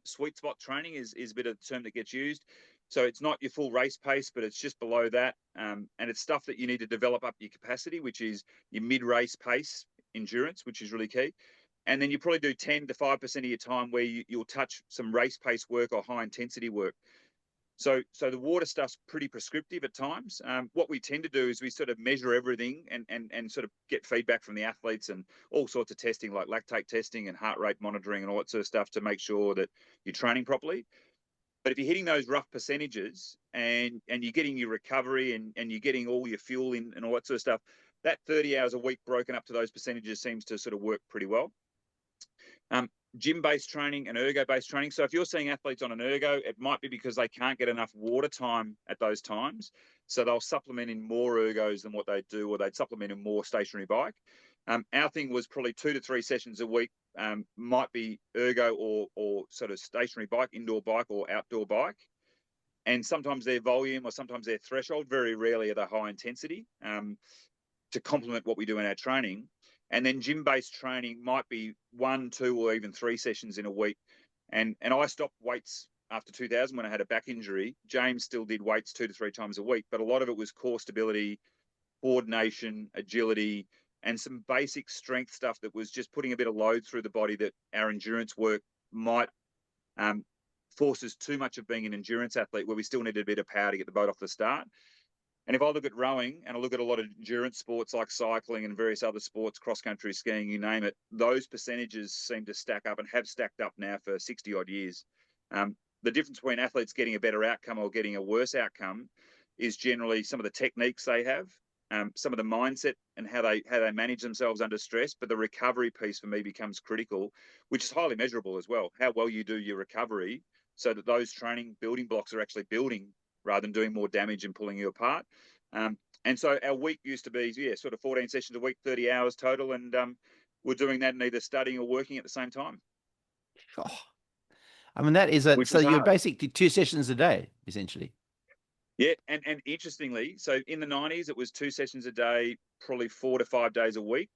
Sweet spot training is a bit of the term that gets used. So it's not your full race pace, but it's just below that. And it's stuff that you need to develop up your capacity, which is your mid-race pace endurance, which is really key. And then you probably do 10 to 5% of your time where you'll touch some race pace work or high intensity work. So the water stuff's pretty prescriptive at times. What we tend to do is we sort of measure everything and sort of get feedback from the athletes and all sorts of testing like lactate testing and heart rate monitoring and all that sort of stuff to make sure that you're training properly. But if you're hitting those rough percentages and you're getting your recovery and you're getting all your fuel in and all that sort of stuff, that 30 hours a week broken up to those percentages seems to sort of work pretty well. Gym-based training and ergo-based training. So if you're seeing athletes on an ergo, it might be because they can't get enough water time at those times. So they'll supplement in more ergos than what they do, or they'd supplement in more stationary bike. Our thing was probably 2 to 3 sessions a week, might be ergo or sort of stationary bike, indoor bike or outdoor bike. And sometimes their volume or sometimes their threshold, very rarely are they high intensity to complement what we do in our training. And then gym-based training might be 1, 2, or even 3 sessions in a week. And I stopped weights after 2000 when I had a back injury. James still did weights 2 to 3 times a week, but a lot of it was core stability, coordination, agility, and some basic strength stuff that was just putting a bit of load through the body that our endurance work might force us too much of being an endurance athlete, where we still needed a bit of power to get the boat off the start. And if I look at rowing and I look at a lot of endurance sports like cycling and various other sports, cross-country skiing, you name it, those percentages seem to stack up and have stacked up now for 60 odd years. The difference between athletes getting a better outcome or getting a worse outcome is generally some of the techniques they have, some of the mindset and how they manage themselves under stress. But the recovery piece for me becomes critical, which is highly measurable as well. How well you do your recovery, so that those training building blocks are actually building rather than doing more damage and pulling you apart. And so our week used to be, sort of 14 sessions a week, 30 hours total. And we're doing that and either studying or working at the same time. Oh, I mean, that is so you're basically 2 sessions a day, essentially. Yeah. And interestingly, so in the 90s, it was 2 sessions a day, probably 4 to 5 days a week.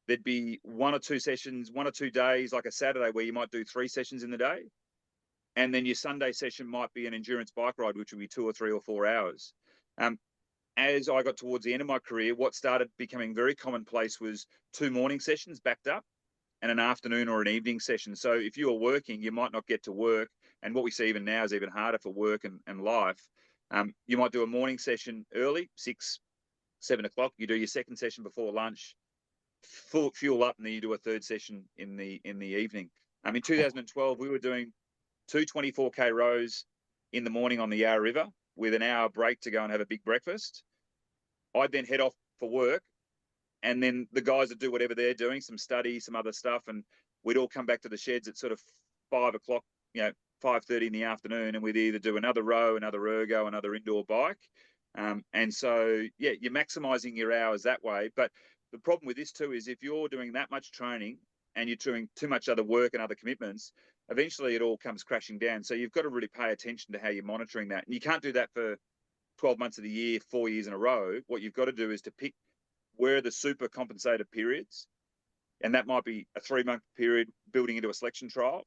There'd be 1 or 2 sessions, 1 or 2 days, like a Saturday, where you might do 3 sessions in the day. And then your Sunday session might be an endurance bike ride, which would be 2 or 3 or 4 hours. As I got towards the end of my career, what started becoming very commonplace was 2 morning sessions backed up and an afternoon or an evening session. So if you are working, you might not get to work. And what we see even now is even harder for work and life. You might do a morning session early, 6, 7 o'clock. You do your second session before lunch, fuel up, and then you do a third session in the evening. In 2012, we were doing 2 24K rows in the morning on the Yarra River with an hour break to go and have a big breakfast. I'd then head off for work, and then the guys would do whatever they're doing, some study, some other stuff, and we'd all come back to the sheds at sort of 5 o'clock, 5:30 in the afternoon, and we'd either do another row, another ergo, another indoor bike. And so, you're maximising your hours that way. But the problem with this too is if you're doing that much training and you're doing too much other work and other commitments, eventually it all comes crashing down. So you've got to really pay attention to how you're monitoring that. And you can't do that for 12 months of the year, 4 years in a row. What you've got to do is to pick where are the super compensated periods. And that might be a 3-month period building into a selection trial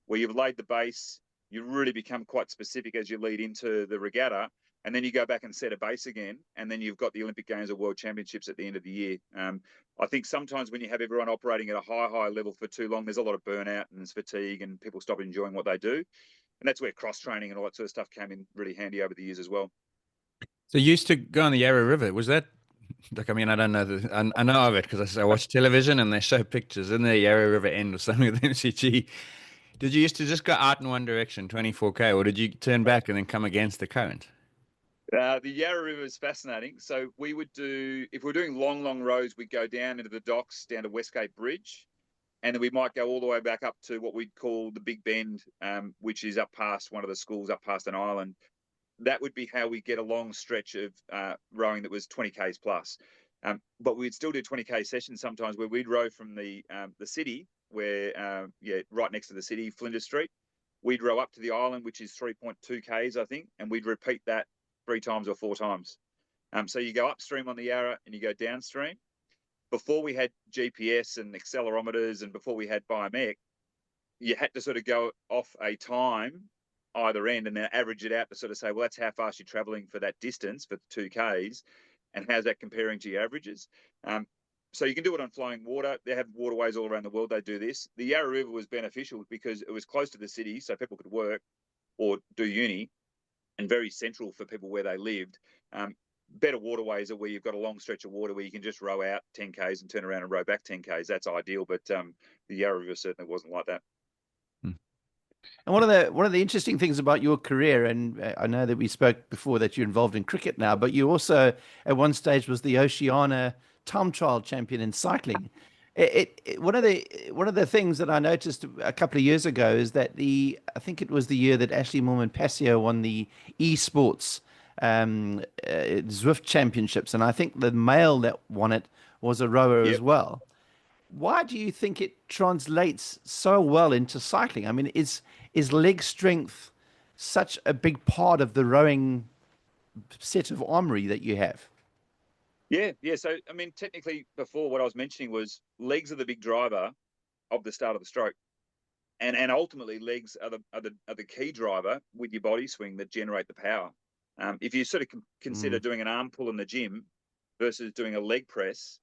where you've laid the base. You really become quite specific as you lead into the regatta. And then you go back and set a base again. And then you've got the Olympic Games or World Championships at the end of the year. I think sometimes when you have everyone operating at a high level for too long, there's a lot of burnout and there's fatigue and people stop enjoying what they do. And that's where cross-training and all that sort of stuff came in really handy over the years as well. So you used to go on the Yarra River. Was that, like, I mean, I don't know. I know of it because I watch television and they show pictures in the Yarra River end or something with MCG. Did you used to just go out in one direction, 24K, or did you turn back and then come against the current? The Yarra River is fascinating. So we would do, if we're doing long rows, we'd go down into the docks, down to Westgate Bridge, and then we might go all the way back up to what we'd call the Big Bend, which is up past one of the schools, up past an island. That would be how we get a long stretch of rowing that was 20Ks plus. But we'd still do 20K sessions sometimes where we'd row from the city, where, right next to the city, Flinders Street. We'd row up to the island, which is 3.2Ks, I think, and we'd repeat that 3 times or 4 times. So you go upstream on the Yarra and you go downstream. Before we had GPS and accelerometers and before we had biomech, you had to sort of go off a time either end and then average it out to sort of say, well, that's how fast you're traveling for that distance for 2Ks and how's that comparing to your averages. So you can do it on flowing water. They have waterways all around the world. They do this. The Yarra River was beneficial because it was close to the city so people could work or do uni, and very central for people where they lived. Better waterways are where you've got a long stretch of water where you can just row out 10Ks and turn around and row back 10Ks. That's ideal, but the Yarra River certainly wasn't like that. And one of the interesting things about your career, and I know that we spoke before that you're involved in cricket now, but you also at one stage was the Oceania time trial champion in cycling. One of the things that I noticed a couple of years ago is that I think it was the year that Ashley Moolman-Pasio won the esports Zwift championships, and I think the male that won it was a rower as well. Why do you think it translates so well into cycling? I mean, is leg strength such a big part of the rowing set of armory that you have? Yeah. So, I mean, technically before what I was mentioning was legs are the big driver of the start of the stroke. And ultimately legs are the key driver with your body swing that generate the power. If you sort of consider doing an arm pull in the gym versus doing a leg press,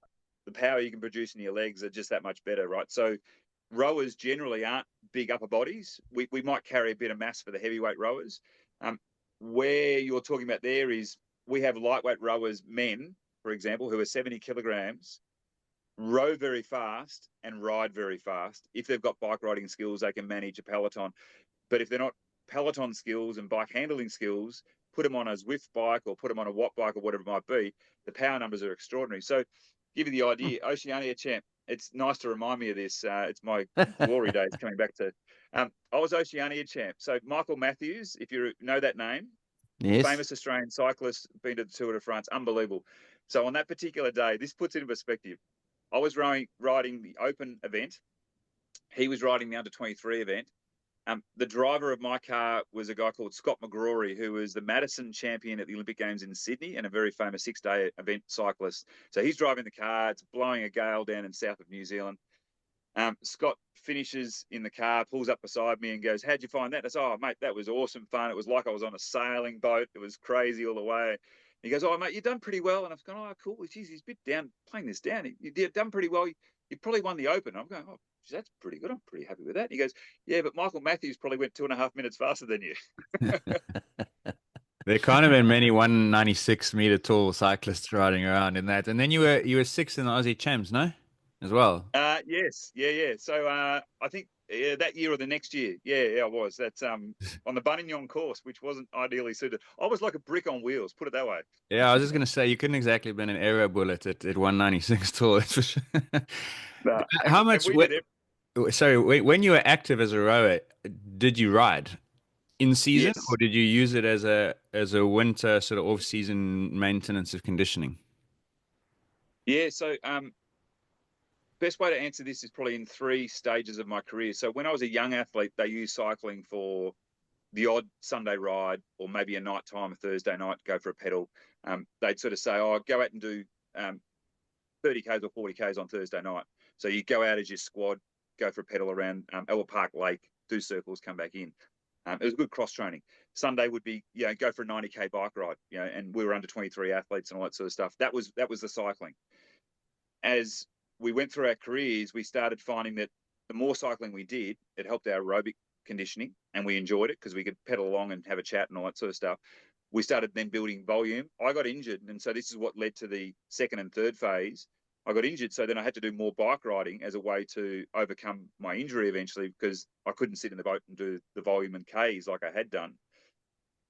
the power you can produce in your legs are just that much better, right? So rowers generally aren't big upper bodies. We might carry a bit of mass for the heavyweight rowers. Where you're talking about there is we have lightweight rowers, men, for example, who are 70 kilograms, row very fast and ride very fast. If they've got bike riding skills, they can manage a peloton. But if they're not peloton skills and bike handling skills, put them on a Zwift bike or put them on a Watt bike or whatever it might be, the power numbers are extraordinary. So give you the idea, Oceania champ, it's nice to remind me of this. It's my glory days coming back to. I was Oceania champ. So Michael Matthews, if you know that name, Yes. famous Australian cyclist, been to the Tour de France, unbelievable. So on that particular day, this puts it in perspective. I was riding the open event. He was riding the under 23 event. The driver of my car was a guy called Scott McGrory, who was the Madison champion at the Olympic Games in Sydney and a very famous 6-day event cyclist. So he's driving the car. It's blowing a gale down in south of New Zealand. Scott finishes in the car, pulls up beside me and goes, "How'd you find that?" I said, "Oh, mate, that was awesome fun. It was like I was on a sailing boat. It was crazy all the way." He goes, "Oh, mate, you've done pretty well." And I was going, "Oh, cool. Geez, he's a bit down, playing this down. You've done pretty well. You probably won the Open." I'm going, "Oh, geez, that's pretty good. I'm pretty happy with that." He goes, "Yeah, but Michael Matthews probably went 2.5 minutes faster than you." There can't have been many 196-meter tall cyclists riding around in that. And then you were sixth in the Aussie Champs, no? As well. Yes, yeah. So I think that year or the next year, yeah, I was. That's on the Buninyong course, which wasn't ideally suited. I was like a brick on wheels, put it that way. Yeah, I was just going to say, you couldn't exactly have been an aero bullet at 196 tall, that's for sure. No, How and much, we did it. sorry, when you were active as a rower, did you ride in season Yes. or did you use it as a winter sort of off-season maintenance of conditioning? Yeah, so best way to answer this is probably in 3 stages of my career. So when I was a young athlete, they used cycling for the odd Sunday ride or maybe a night time, a Thursday night, go for a pedal. They'd sort of say, "Oh, go out and do 30Ks or 40Ks on Thursday night." So you go out as your squad, go for a pedal around Elwha Park Lake, do circles, come back in. It was good cross training. Sunday would be, go for a 90K bike ride, and we were under 23 athletes and all that sort of stuff. That was the cycling. As we went through our careers, we started finding that the more cycling we did, it helped our aerobic conditioning, and we enjoyed it because we could pedal along and have a chat and all that sort of stuff. We started then building volume. I got injured, and so this is what led to the second and third phase. I got injured, so then I had to do more bike riding as a way to overcome my injury eventually because I couldn't sit in the boat and do the volume and Ks like I had done.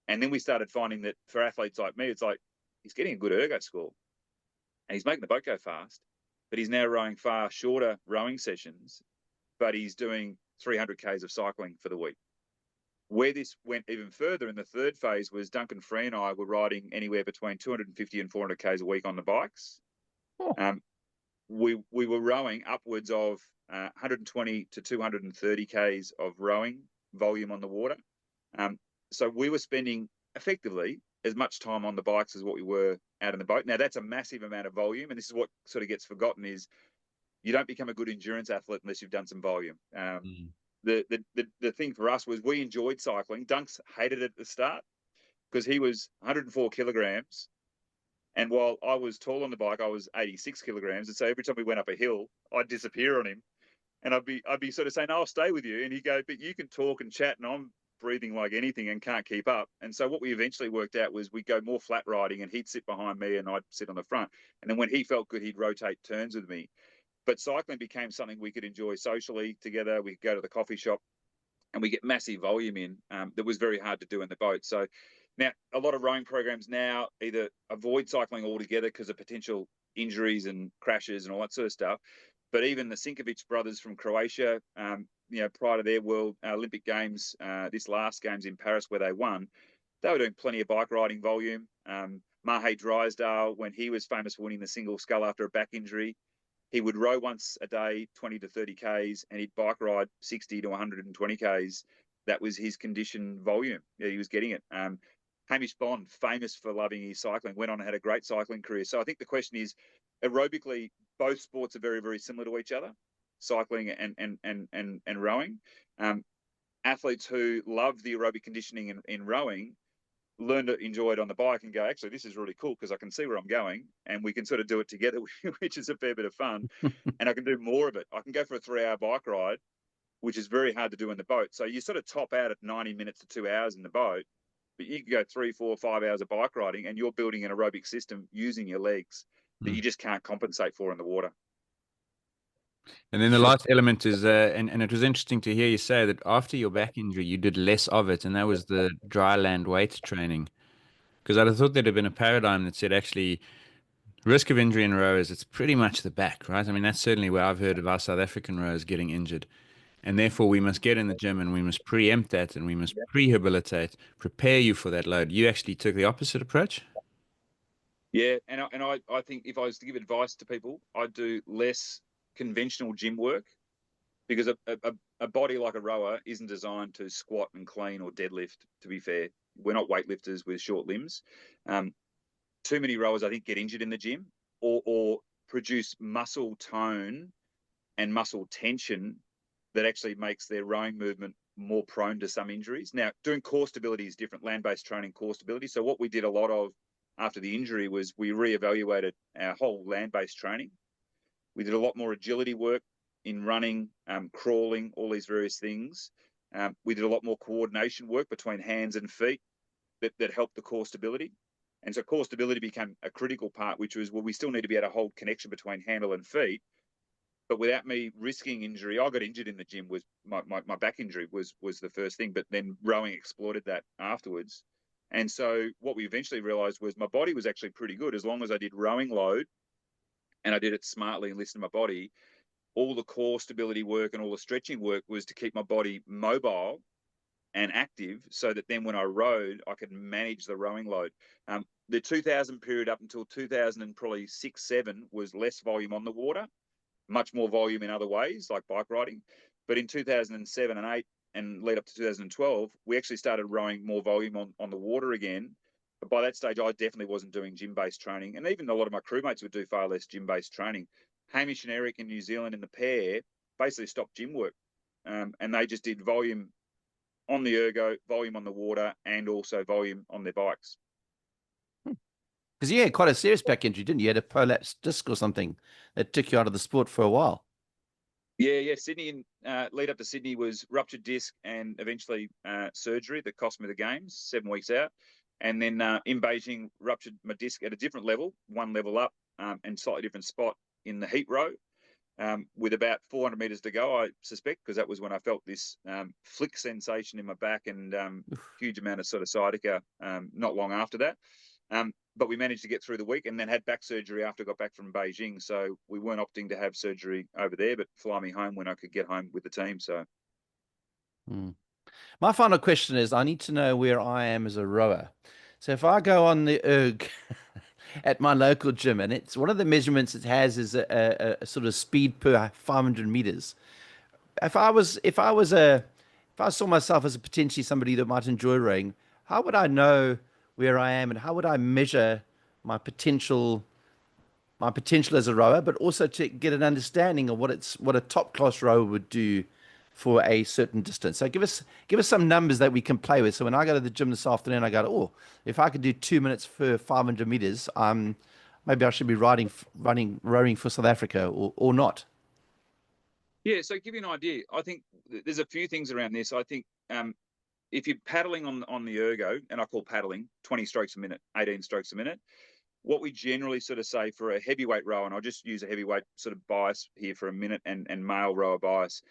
And then we started finding that for athletes like me, it's like he's getting a good ergo score and he's making the boat go fast, but he's now rowing far shorter rowing sessions, but he's doing 300 Ks of cycling for the week. Where this went even further in the third phase was Duncan Free and I were riding anywhere between 250 and 400 Ks a week on the bikes. Oh. We were rowing upwards of 120 to 230 Ks of rowing volume on the water. So we were spending effectively as much time on the bikes as what we were out in the boat. Now, that's a massive amount of volume, and this is what sort of gets forgotten is you don't become a good endurance athlete unless you've done some volume. The thing for us was we enjoyed cycling. Dunks hated it at the start because he was 104 kilograms. And while I was tall on the bike, I was 86 kilograms. And so every time we went up a hill, I'd disappear on him. And I'd be sort of saying, "No, I'll stay with you." And he'd go, "But you can talk and chat and I'm breathing like anything and can't keep up." And so what we eventually worked out was we'd go more flat riding and he'd sit behind me and I'd sit on the front. And then when he felt good, he'd rotate turns with me. But cycling became something we could enjoy socially together. We could go to the coffee shop and we get massive volume in that was very hard to do in the boat. So now a lot of rowing programs now either avoid cycling altogether because of potential injuries and crashes and all that sort of stuff. But even the Sinkovic brothers from Croatia, prior to their World Olympic Games, this last Games in Paris where they won, they were doing plenty of bike riding volume. Mahe Drysdale, when he was famous for winning the single scull after a back injury, he would row once a day, 20 to 30 Ks, and he'd bike ride 60 to 120 Ks. That was his condition volume. Yeah, he was getting it. Hamish Bond, famous for loving his cycling, went on and had a great cycling career. So I think the question is, aerobically, both sports are very, very similar to each other, cycling and rowing. Athletes who love the aerobic conditioning in rowing learn to enjoy it on the bike and go, actually, this is really cool because I can see where I'm going and we can sort of do it together, which is a fair bit of fun. And I can do more of it. I can go for a 3-hour bike ride, which is very hard to do in the boat. So you sort of top out at 90 minutes to 2 hours in the boat, but you can go 3, 4, 5 hours of bike riding and you're building an aerobic system using your legs that you just can't compensate for in the water. And then the last element is, and it was interesting to hear you say that after your back injury, you did less of it, and that was the dry land weight training. Because I'd have thought there'd have been a paradigm that said actually risk of injury in rowers, it's pretty much the back, right? I mean, that's certainly where I've heard of our South African rowers getting injured. And therefore, we must get in the gym and we must preempt that and we must prehabilitate, prepare you for that load. You actually took the opposite approach? Yeah, and I think if I was to give advice to people, I'd do less conventional gym work because a body like a rower isn't designed to squat and clean or deadlift, to be fair. We're not weightlifters with short limbs. Too many rowers, I think, get injured in the gym or produce muscle tone and muscle tension that actually makes their rowing movement more prone to some injuries. Now, doing core stability is different, land-based training, core stability. So what we did a lot of after the injury was we reevaluated our whole land-based training. We did a lot more agility work in running, crawling, all these various things. We did a lot more coordination work between hands and feet that helped the core stability. And so core stability became a critical part, which was, well, we still need to be able to hold connection between handle and feet, but without me risking injury. I got injured in the gym. Was my back injury was the first thing, but then rowing exploited that afterwards. And so what we eventually realized was my body was actually pretty good as long as I did rowing load and I did it smartly and listened to my body. All the core stability work and all the stretching work was to keep my body mobile and active so that then when I rowed, I could manage the rowing load. The 2000 period up until 2000 and probably 6, 7 was less volume on the water, much more volume in other ways like bike riding. But in 2007 and 8 and lead up to 2012, we actually started rowing more volume on the water again. But by that stage, I definitely wasn't doing gym-based training. And even a lot of my crewmates would do far less gym-based training. Hamish and Eric in New Zealand in the pair basically stopped gym work. And they just did volume on the ergo, volume on the water, and also volume on their bikes. Because you had quite a serious back injury, didn't you? You had a prolapsed disc or something that took you out of the sport for a while. Yeah. Sydney, lead up to Sydney was ruptured disc and eventually surgery that cost me the games, 7 weeks out. And then in Beijing, ruptured my disc at a different level, one level up and slightly different spot in the heat row. With about 400 meters to go, I suspect, because that was when I felt this flick sensation in my back and huge amount of sort of sciatica not long after that. But we managed to get through the week and then had back surgery after I got back from Beijing. So we weren't opting to have surgery over there, but fly me home when I could get home with the team. So. My final question is, I need to know where I am as a rower. So if I go on the erg at my local gym, and it's one of the measurements it has is a sort of speed per 500 meters. If I saw myself as a potentially somebody that might enjoy rowing, how would I know where I am, and how would I measure my potential as a rower, but also to get an understanding of what a top class rower would do for a certain distance? So give us some numbers that we can play with. So when I go to the gym this afternoon, I go, oh, if I could do 2 minutes for 500 meters, maybe I should be rowing for South Africa or not. Yeah, so give you an idea. I think there's a few things around this. I think if you're paddling on the ergo, and I call paddling 20 strokes a minute, 18 strokes a minute, what we generally sort of say for a heavyweight rower, and I'll just use a heavyweight sort of bias here for a minute and male rower bias.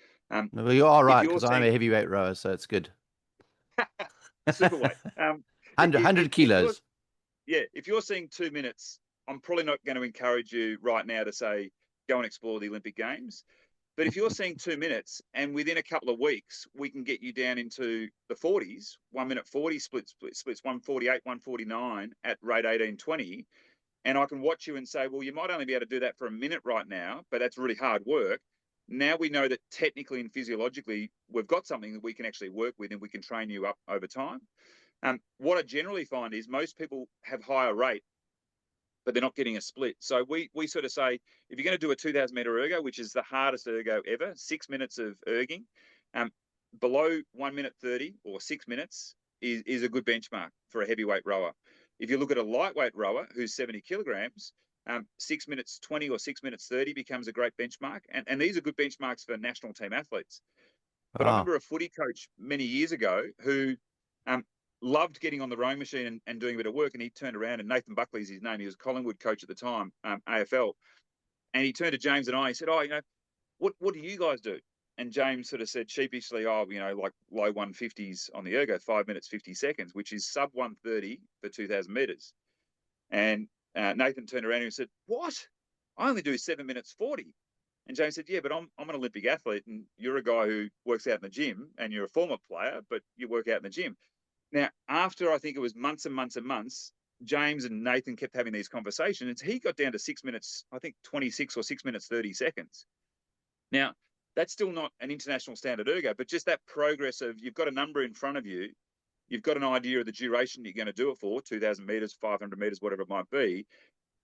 Well, you are right, because I'm a heavyweight rower, so it's good. Superweight. 100 kilos. If you're seeing 2 minutes, I'm probably not going to encourage you right now to say, go and explore the Olympic Games. But if you're seeing 2 minutes and within a couple of weeks, we can get you down into the 40s, 1 minute 40 splits 148, 149 at rate 18:20. And I can watch you and say, well, you might only be able to do that for a minute right now, but that's really hard work. Now we know that technically and physiologically, we've got something that we can actually work with and we can train you up over time. What I generally find is most people have higher rate, but they're not getting a split. So we sort of say, if you're going to do a 2,000 meter ergo, which is the hardest ergo ever, 6 minutes of erging, below 1 minute 30 or 6 minutes is a good benchmark for a heavyweight rower. If you look at a lightweight rower who's 70 kilograms, 6 minutes 20 or 6 minutes 30 becomes a great benchmark. And these are good benchmarks for national team athletes. But I remember a footy coach many years ago who loved getting on the rowing machine and doing a bit of work. And he turned around, and Nathan Buckley's his name. He was a Collingwood coach at the time, AFL. And he turned to James and I, he said, "Oh, what do you guys do?" And James sort of said sheepishly, "Oh, like low 150s on the ergo, 5 minutes, 50 seconds, which is sub 130 for 2,000 meters." And Nathan turned around and said, "What? I only do 7 minutes 40. And James said, "Yeah, but I'm an Olympic athlete, and you're a guy who works out in the gym, and you're a former player, but you work out in the gym." Now, after I think it was months and months and months, James and Nathan kept having these conversations. He got down to 6 minutes, I think 26 or 6 minutes 30 seconds. Now, that's still not an international standard ergo, but just that progress of you've got a number in front of you, you've got an idea of the duration you're going to do it for, 2,000 meters, 500 meters, whatever it might be.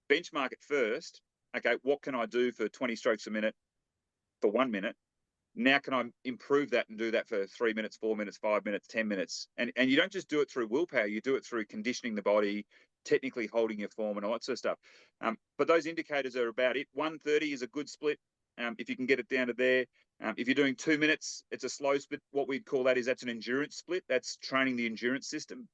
Benchmark it first. Okay, what can I do for 20 strokes a minute for 1 minute? Now can I improve that and do that for 3 minutes, 4 minutes, 5 minutes, 10 minutes? And you don't just do it through willpower, you do it through conditioning the body, technically holding your form and all that sort of stuff. But those indicators are about it. 130 is a good split if you can get it down to there. If you're doing 2 minutes, it's a slow split. What we'd call that's an endurance split. That's training the endurance system.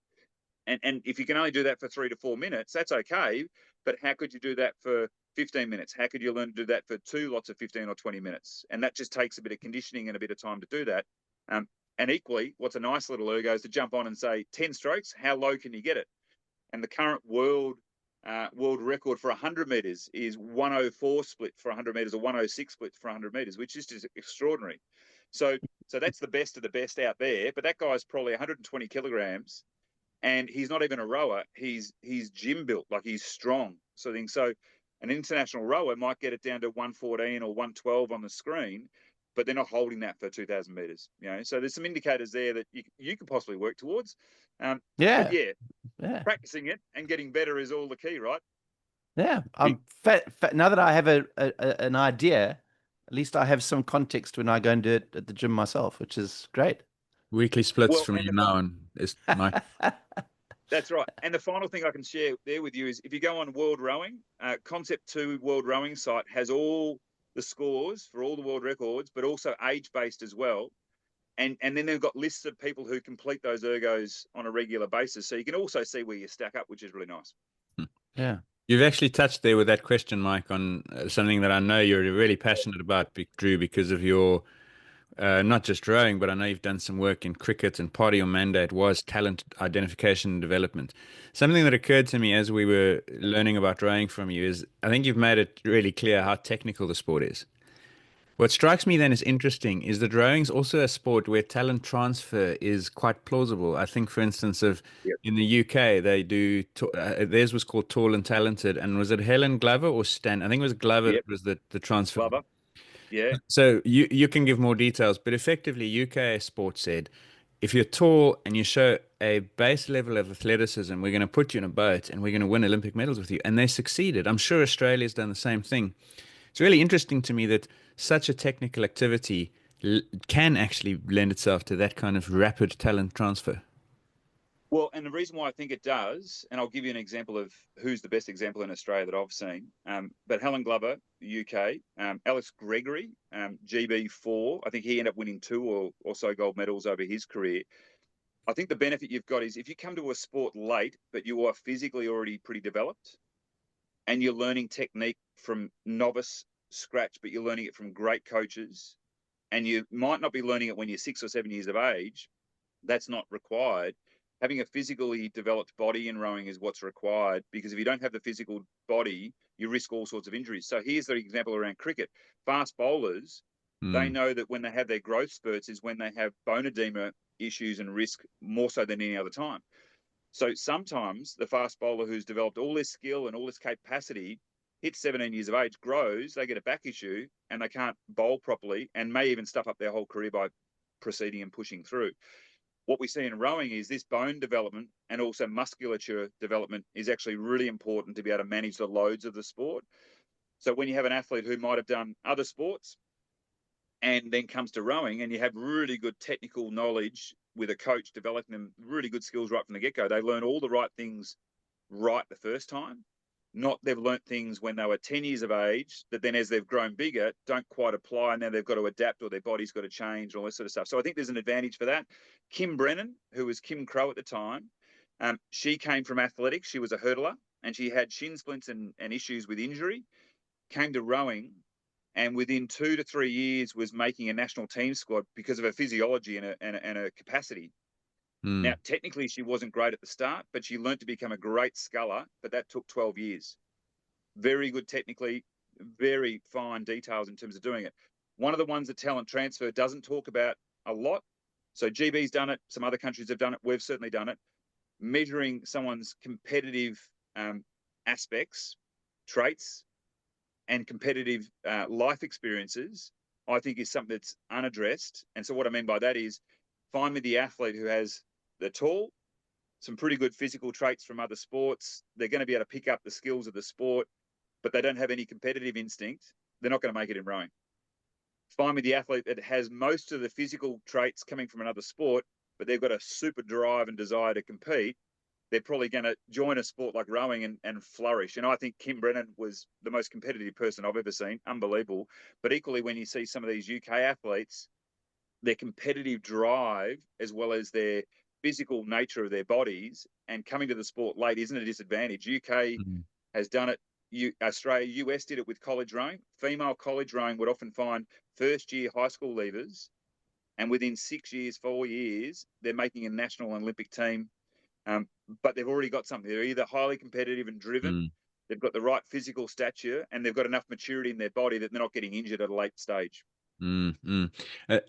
And if you can only do that for 3 to 4 minutes, that's okay. But how could you do that for 15 minutes? How could you learn to do that for 2 lots of 15 or 20 minutes? And that just takes a bit of conditioning and a bit of time to do that. And equally, what's a nice little ergo is to jump on and say 10 strokes, how low can you get it? And the current world record for 100 meters is 104 split for 100 meters or 106 split for 100 meters, which is just extraordinary. So that's the best of the best out there. But that guy's probably 120 kilograms. And he's not even a rower. He's gym built, like he's strong. So an international rower might get it down to 114 or 112 on the screen, but they're not holding that for 2,000 meters. So there's some indicators there that you could possibly work towards. But practicing it and getting better is all the key, right? Yeah. Now that I have an idea, at least I have some context when I go and do it at the gym myself, which is great. Weekly splits from you now on is Mike. That's right. And the final thing I can share there with you is if you go on World Rowing, Concept 2 World Rowing site has all the scores for all the world records, but also age-based as well. And then they've got lists of people who complete those ergos on a regular basis. So you can also see where you stack up, which is really nice. Yeah. You've actually touched there with that question, Mike, on something that I know you're really passionate about, Drew, because of your not just rowing, but I know you've done some work in cricket, and part of your mandate was talent identification and development. Something that occurred to me as we were learning about rowing from you is I think you've made it really clear how technical the sport is. What strikes me then as interesting is that rowing's also a sport where talent transfer is quite plausible. I think, for instance, in the UK, they do, theirs was called Tall and Talented, and was it Helen Glover or Stan? I think it was Glover that was the transfer. Glover. Yeah. So you can give more details, but effectively UK Sport said, if you're tall and you show a base level of athleticism, we're going to put you in a boat and we're going to win Olympic medals with you. And they succeeded. I'm sure Australia's done the same thing. It's really interesting to me that such a technical activity can actually lend itself to that kind of rapid talent transfer. Well, and the reason why I think it does, and I'll give you an example of who's the best example in Australia that I've seen, but Helen Glover, UK, Alex Gregory, GB4, I think he ended up winning 2 or so gold medals over his career. I think the benefit you've got is if you come to a sport late, but you are physically already pretty developed, and you're learning technique from novice scratch, but you're learning it from great coaches, and you might not be learning it when you're 6 or 7 years of age, that's not required. Having a physically developed body in rowing is what's required, because if you don't have the physical body, you risk all sorts of injuries. So here's the example around cricket. Fast bowlers, they know that when they have their growth spurts is when they have bone edema issues and risk more so than any other time. So sometimes the fast bowler who's developed all this skill and all this capacity hits 17 years of age, grows, they get a back issue and they can't bowl properly and may even stuff up their whole career by proceeding and pushing through. What we see in rowing is this bone development and also musculature development is actually really important to be able to manage the loads of the sport. So when you have an athlete who might have done other sports and then comes to rowing and you have really good technical knowledge with a coach developing them really good skills right from the get-go. They learn all the right things right the first time. Not they've learnt things when they were 10 years of age that then as they've grown bigger, don't quite apply, and now they've got to adapt or their body's got to change, all this sort of stuff. So I think there's an advantage for that. Kim Brennan, who was Kim Crow at the time, she came from athletics. She was a hurdler, and she had shin splints and issues with injury, came to rowing, and within 2 to 3 years was making a national team squad because of her physiology and her capacity. Now, technically, she wasn't great at the start, but she learned to become a great sculler, but that took 12 years. Very good technically, very fine details in terms of doing it. One of the ones that talent transfer doesn't talk about a lot. So GB's done it. Some other countries have done it. We've certainly done it. Measuring someone's competitive aspects, traits, and competitive life experiences, I think is something that's unaddressed. And so what I mean by that is find me the athlete who has they're tall, some pretty good physical traits from other sports. They're going to be able to pick up the skills of the sport, but they don't have any competitive instinct. They're not going to make it in rowing. Find me the athlete that has most of the physical traits coming from another sport, but they've got a super drive and desire to compete. They're probably going to join a sport like rowing and flourish. And I think Kim Brennan was the most competitive person I've ever seen. Unbelievable. But equally, when you see some of these UK athletes, their competitive drive as well as their physical nature of their bodies and coming to the sport late isn't a disadvantage. UK has done it. Australia, US did it with college rowing. Female college rowing would often find first-year high school leavers, and within 6 years, 4 years, they're making a national and Olympic team. But they've already got something. They're either highly competitive and driven, they've got the right physical stature, and they've got enough maturity in their body that they're not getting injured at a late stage. And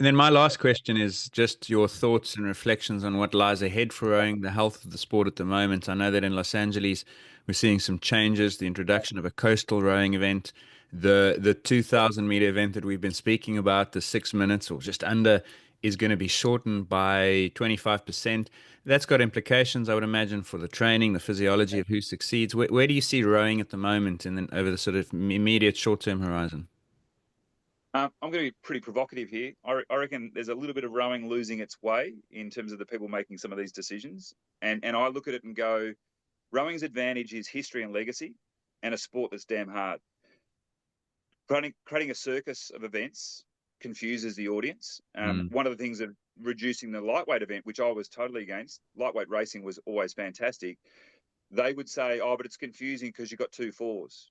then my last question is just your thoughts and reflections on what lies ahead for rowing, the health of the sport at the moment. I know that in Los Angeles, we're seeing some changes, the introduction of a coastal rowing event, the 2,000 meter event that we've been speaking about, the 6 minutes or just under, is going to be shortened by 25%. That's got implications, I would imagine, for the training, the physiology of who succeeds. Where do you see rowing at the moment and then over the sort of immediate short-term horizon? I'm going to be pretty provocative here. I reckon there's a little bit of rowing losing its way in terms of the people making some of these decisions. And I look at it and go, rowing's advantage is history and legacy and a sport that's damn hard. Creating a circus of events confuses the audience. One of the things of reducing the lightweight event, which I was totally against, lightweight racing was always fantastic. They would say, oh, but it's confusing because you've got 2 fours,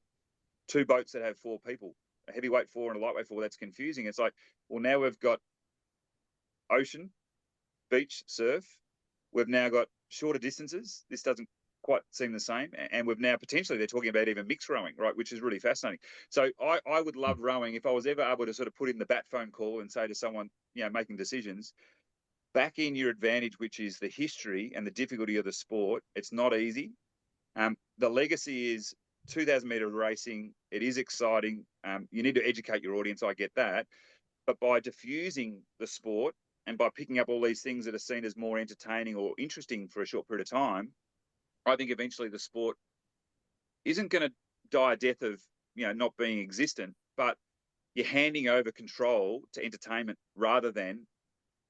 2 boats that have 4 people. A heavyweight 4 and a lightweight 4, that's confusing. It's like, well, now we've got ocean, beach, surf. We've now got shorter distances. This doesn't quite seem the same. And we've now potentially, they're talking about even mixed rowing, right, which is really fascinating. So I would love rowing if I was ever able to sort of put in the bat phone call and say to someone, making decisions, back in your advantage, which is the history and the difficulty of the sport. It's not easy. The legacy is 2,000 meter racing. It is exciting. You need to educate your audience. I get that. But by diffusing the sport and by picking up all these things that are seen as more entertaining or interesting for a short period of time, I think eventually the sport isn't going to die a death of, not being existent, but you're handing over control to entertainment rather than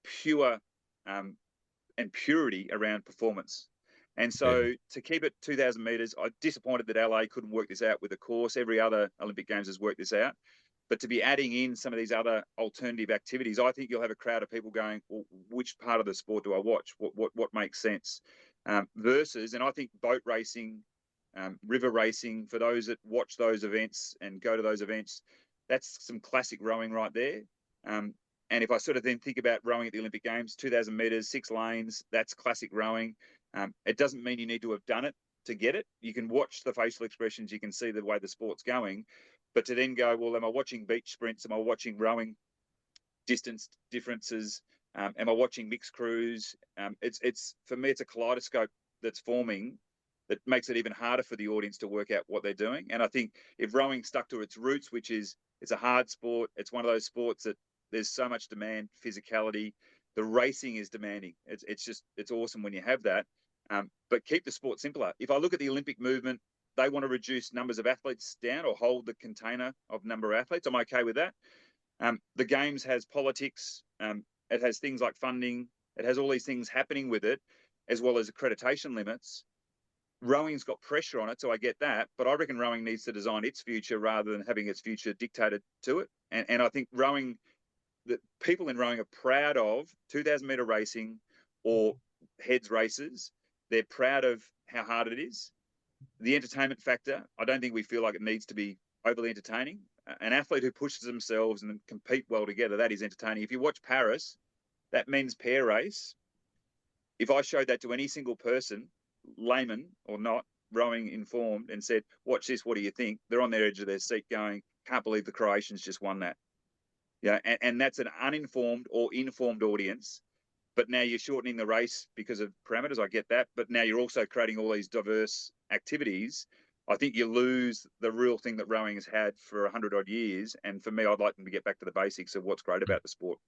pure and purity around performance. And so to keep it 2,000 metres, I'm disappointed that LA couldn't work this out with the course. Every other Olympic Games has worked this out. But to be adding in some of these other alternative activities, I think you'll have a crowd of people going, well, which part of the sport do I watch? What makes sense? Versus, and I think boat racing, river racing, for those that watch those events and go to those events, that's some classic rowing right there. And if I sort of then think about rowing at the Olympic Games, 2,000 metres, 6 lanes, that's classic rowing. It doesn't mean you need to have done it to get it. You can watch the facial expressions. You can see the way the sport's going. But to then go, well, am I watching beach sprints? Am I watching rowing distance differences? Am I watching mixed crews? It's for me, it's a kaleidoscope that's forming that makes it even harder for the audience to work out what they're doing. And I think if rowing stuck to its roots, which is it's a hard sport, it's one of those sports that there's so much demand, physicality. The racing is demanding. It's awesome when you have that. But keep the sport simpler. If I look at the Olympic movement, they want to reduce numbers of athletes down or hold the container of number of athletes. I'm okay with that. The Games has politics. It has things like funding. It has all these things happening with it, as well as accreditation limits. Rowing's got pressure on it, so I get that. But I reckon rowing needs to design its future rather than having its future dictated to it. And I think rowing, that people in rowing are proud of 2,000 metre racing or heads races. They're proud of how hard it is. The entertainment factor, I don't think we feel like it needs to be overly entertaining. An athlete who pushes themselves and compete well together, that is entertaining. If you watch Paris, that men's pair race, if I showed that to any single person, layman or not, rowing informed, and said, watch this, what do you think? They're on their edge of their seat going, can't believe the Croatians just won that. Yeah, and that's an uninformed or informed audience. But now you're shortening the race because of parameters. I get that. But now you're also creating all these diverse activities. I think you lose the real thing that rowing has had for 100 odd years. And for me, I'd like them to get back to the basics of what's great about the sport.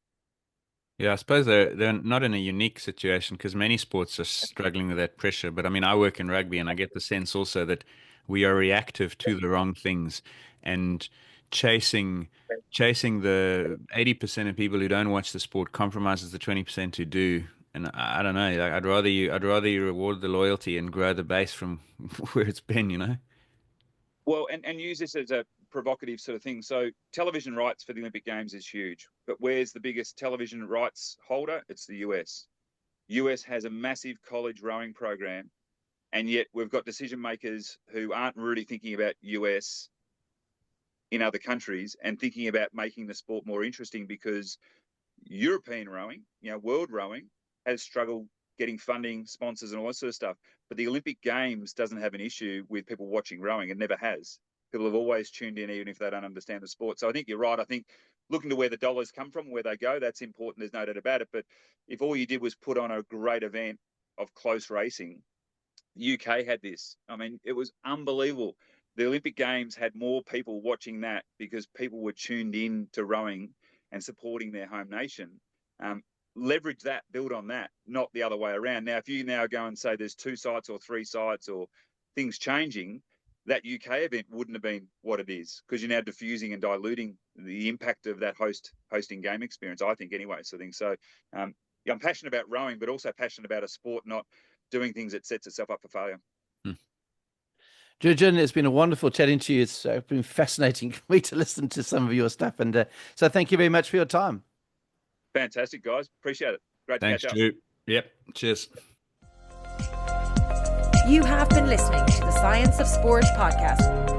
Yeah, I suppose they're not in a unique situation because many sports are struggling with that pressure. But I mean, I work in rugby and I get the sense also that we are reactive to the wrong things and chasing the 80% of people who don't watch the sport compromises the 20% who do. And I don't know, like, I'd rather you reward the loyalty and grow the base from where it's been, you know? Well, and use this as a provocative sort of thing. So television rights for the Olympic Games is huge. But where's the biggest television rights holder? It's the US. US has a massive college rowing program. And yet we've got decision makers who aren't really thinking about US in other countries and thinking about making the sport more interesting, because European rowing, world rowing has struggled getting funding, sponsors, and all that sort of stuff. But the Olympic Games doesn't have an issue with people watching rowing. It never has. People have always tuned in, even if they don't understand the sport. So I think you're right. I think looking to where the dollars come from, where they go, that's important. There's no doubt about it. But if all you did was put on a great event of close racing, UK had this. I mean, it was unbelievable. The Olympic Games had more people watching that because people were tuned in to rowing and supporting their home nation. Leverage that, build on that, not the other way around. Now, if you now go and say there's 2 sites or 3 sites or things changing, that UK event wouldn't have been what it is, because you're now diffusing and diluting the impact of that hosting game experience, I think, anyway. So I'm passionate about rowing, but also passionate about a sport not doing things that sets itself up for failure. Drew Ginn, it's been a wonderful chatting to you. It's been fascinating for me to listen to some of your stuff. And so thank you very much for your time. Fantastic, guys. Appreciate it. Great Thanks, to catch up. Drew. Yep. Cheers. You have been listening to the Science of Sport podcast.